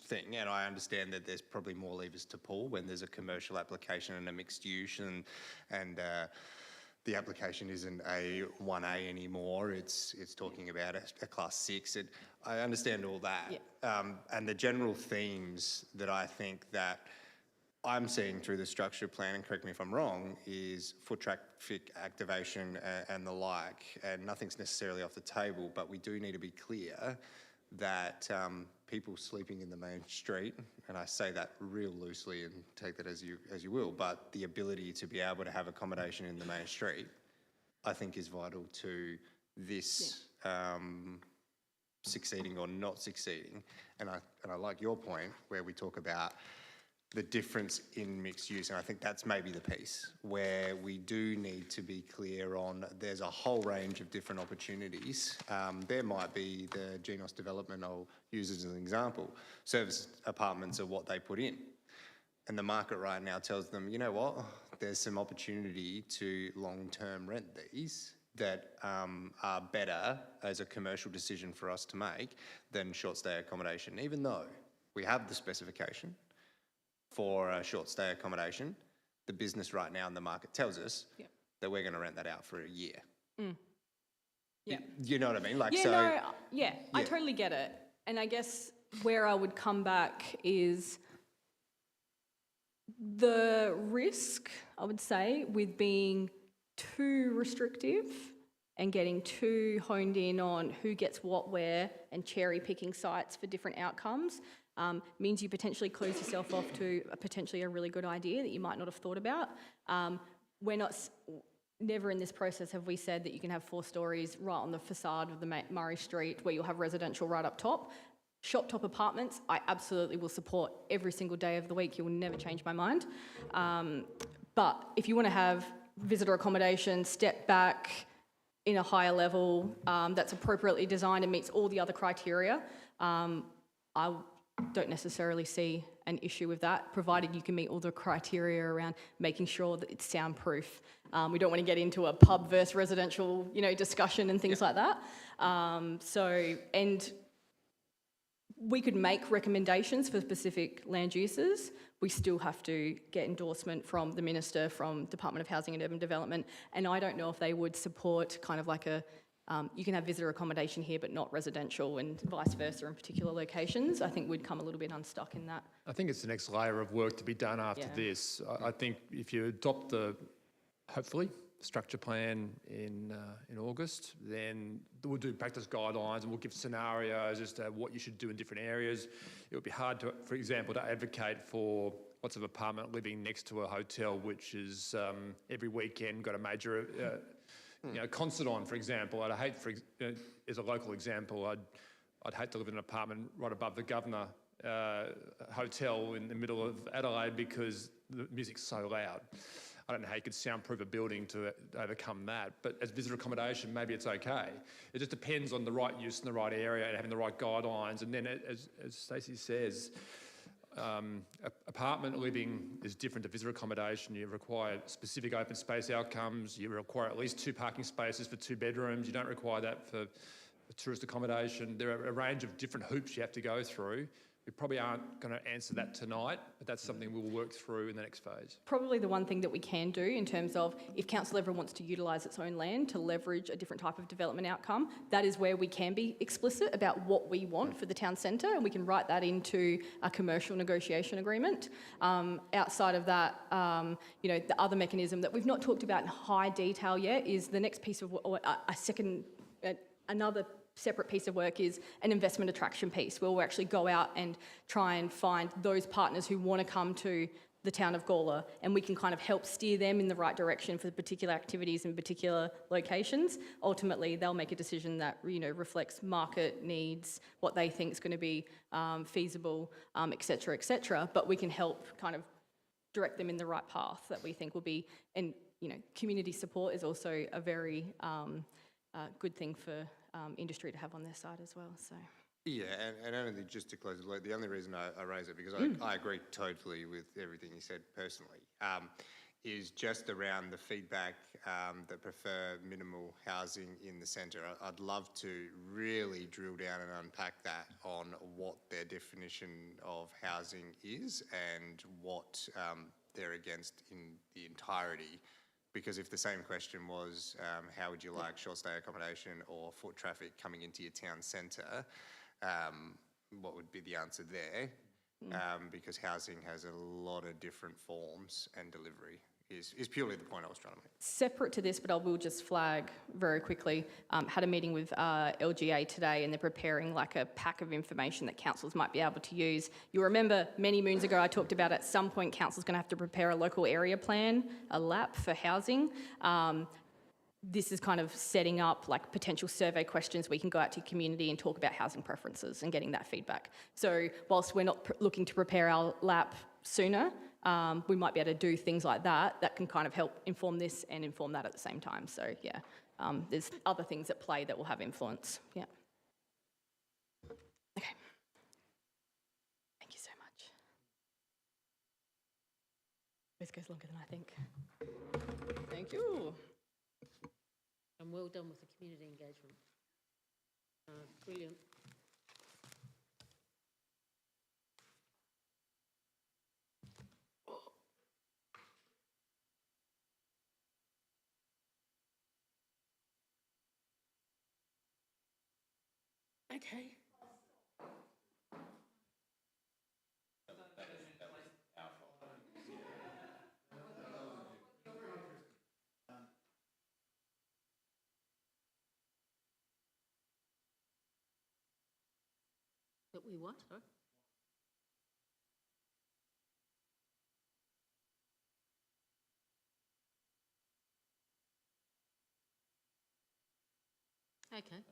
thing. And I understand that there's probably more levers to pull when there's a commercial application and a mixed use, and the application isn't a 1A anymore, it's talking about a class 6. I understand all that. Yeah. And the general themes that I think that I'm seeing through the structure plan, and correct me if I'm wrong, is foot traffic activation and the like, and nothing's necessarily off the table, but we do need to be clear that people sleeping in the main street, and I say that real loosely and take that as you will, but the ability to be able to have accommodation in the main street, I think is vital to this succeeding or not succeeding. And I like your point where we talk about the difference in mixed use, and I think that's maybe the piece where we do need to be clear on there's a whole range of different opportunities. There might be the Genos development, I'll use it as an example. Service apartments are what they put in. And the market right now tells them, you know what, there's some opportunity to long-term rent these that are better as a commercial decision for us to make than short stay accommodation, even though we have the specification for a short stay accommodation. The business right now in the market tells us that we're going to rent that out for a year. Yeah. You know what I mean? Like, Yeah, so, no, I totally get it. And I guess where I would come back is the risk, I would say, with being too restrictive and getting too honed in on who gets what where and cherry picking sites for different outcomes means you potentially close yourself off to potentially a really good idea that you might not have thought about. Never in this process have we said that you can have 4 stories right on the facade of the Murray Street where you'll have residential right up top. Shop top apartments, I absolutely will support every single day of the week. You will never change my mind. But if you want to have visitor accommodation, step back in a higher level that's appropriately designed and meets all the other criteria, I don't necessarily see an issue with that, provided you can meet all the criteria around making sure that it's soundproof. We don't want to get into a pub versus residential, discussion and things like that. And we could make recommendations for specific land uses. We still have to get endorsement from the Minister, from Department of Housing and Urban Development, and I don't know if they would support kind of like you can have visitor accommodation here but not residential and vice versa in particular locations. I think we'd come a little bit unstuck in that. I think it's the next layer of work to be done after this. I think if you adopt hopefully, structure plan in August, then we'll do practice guidelines and we'll give scenarios as to what you should do in different areas. It would be hard to, for example, to advocate for lots of apartment living next to a hotel, which is every weekend got a major concert on, for example. I'd hate, as a local example, I'd hate to live in an apartment right above the Governor Hotel in the middle of Adelaide because the music's so loud. I don't know how you could soundproof a building to overcome that, but as visitor accommodation, maybe it's okay. It just depends on the right use in the right area and having the right guidelines. And then, as Stacey says, apartment living is different to visitor accommodation. You require specific open space outcomes. You require at least 2 parking spaces for 2 bedrooms. You don't require that for tourist accommodation. There are a range of different hoops you have to go through. We probably aren't going to answer that tonight, but that's something we'll work through in the next phase. Probably the one thing that we can do in terms of if council ever wants to utilise its own land to leverage a different type of development outcome, that is where we can be explicit about what we want for the town centre, and we can write that into a commercial negotiation agreement. Outside of that, the other mechanism that we've not talked about in high detail yet is the next piece of another separate piece of work is an investment attraction piece where we'll actually go out and try and find those partners who want to come to the town of Gawler, and we can kind of help steer them in the right direction for particular activities in particular locations. Ultimately, they'll make a decision that reflects market needs, what they think is going to be feasible, et cetera, but we can help kind of direct them in the right path that we think will be, and community support is also a very good thing for industry to have on their side as well. So. Yeah, and only just to close the loop, the only reason I raise it, because I agree totally with everything you said personally, is just around the feedback that prefer minimal housing in the centre. I'd love to really drill down and unpack that on what their definition of housing is and what they're against in the entirety. Because if the same question was, how would you like short stay accommodation or foot traffic coming into your town centre, what would be the answer there? Because housing has a lot of different forms and delivery is purely the point I was trying to make. Separate to this, but I will just flag very quickly, had a meeting with LGA today, and they're preparing like a pack of information that councils might be able to use. You'll remember many moons ago I talked about at some point council's going to have to prepare a local area plan, a LAP for housing. This is kind of setting up like potential survey questions we can go out to community and talk about housing preferences and getting that feedback. So whilst we're not looking to prepare our LAP sooner, we might be able to do things like that that can kind of help inform this and inform that at the same time. So yeah, there's other things at play that will have influence. Yeah. Okay. Thank you so much. This goes longer than I think. Thank you. And well done with the community engagement. Brilliant. Okay. That we what, sorry? Okay.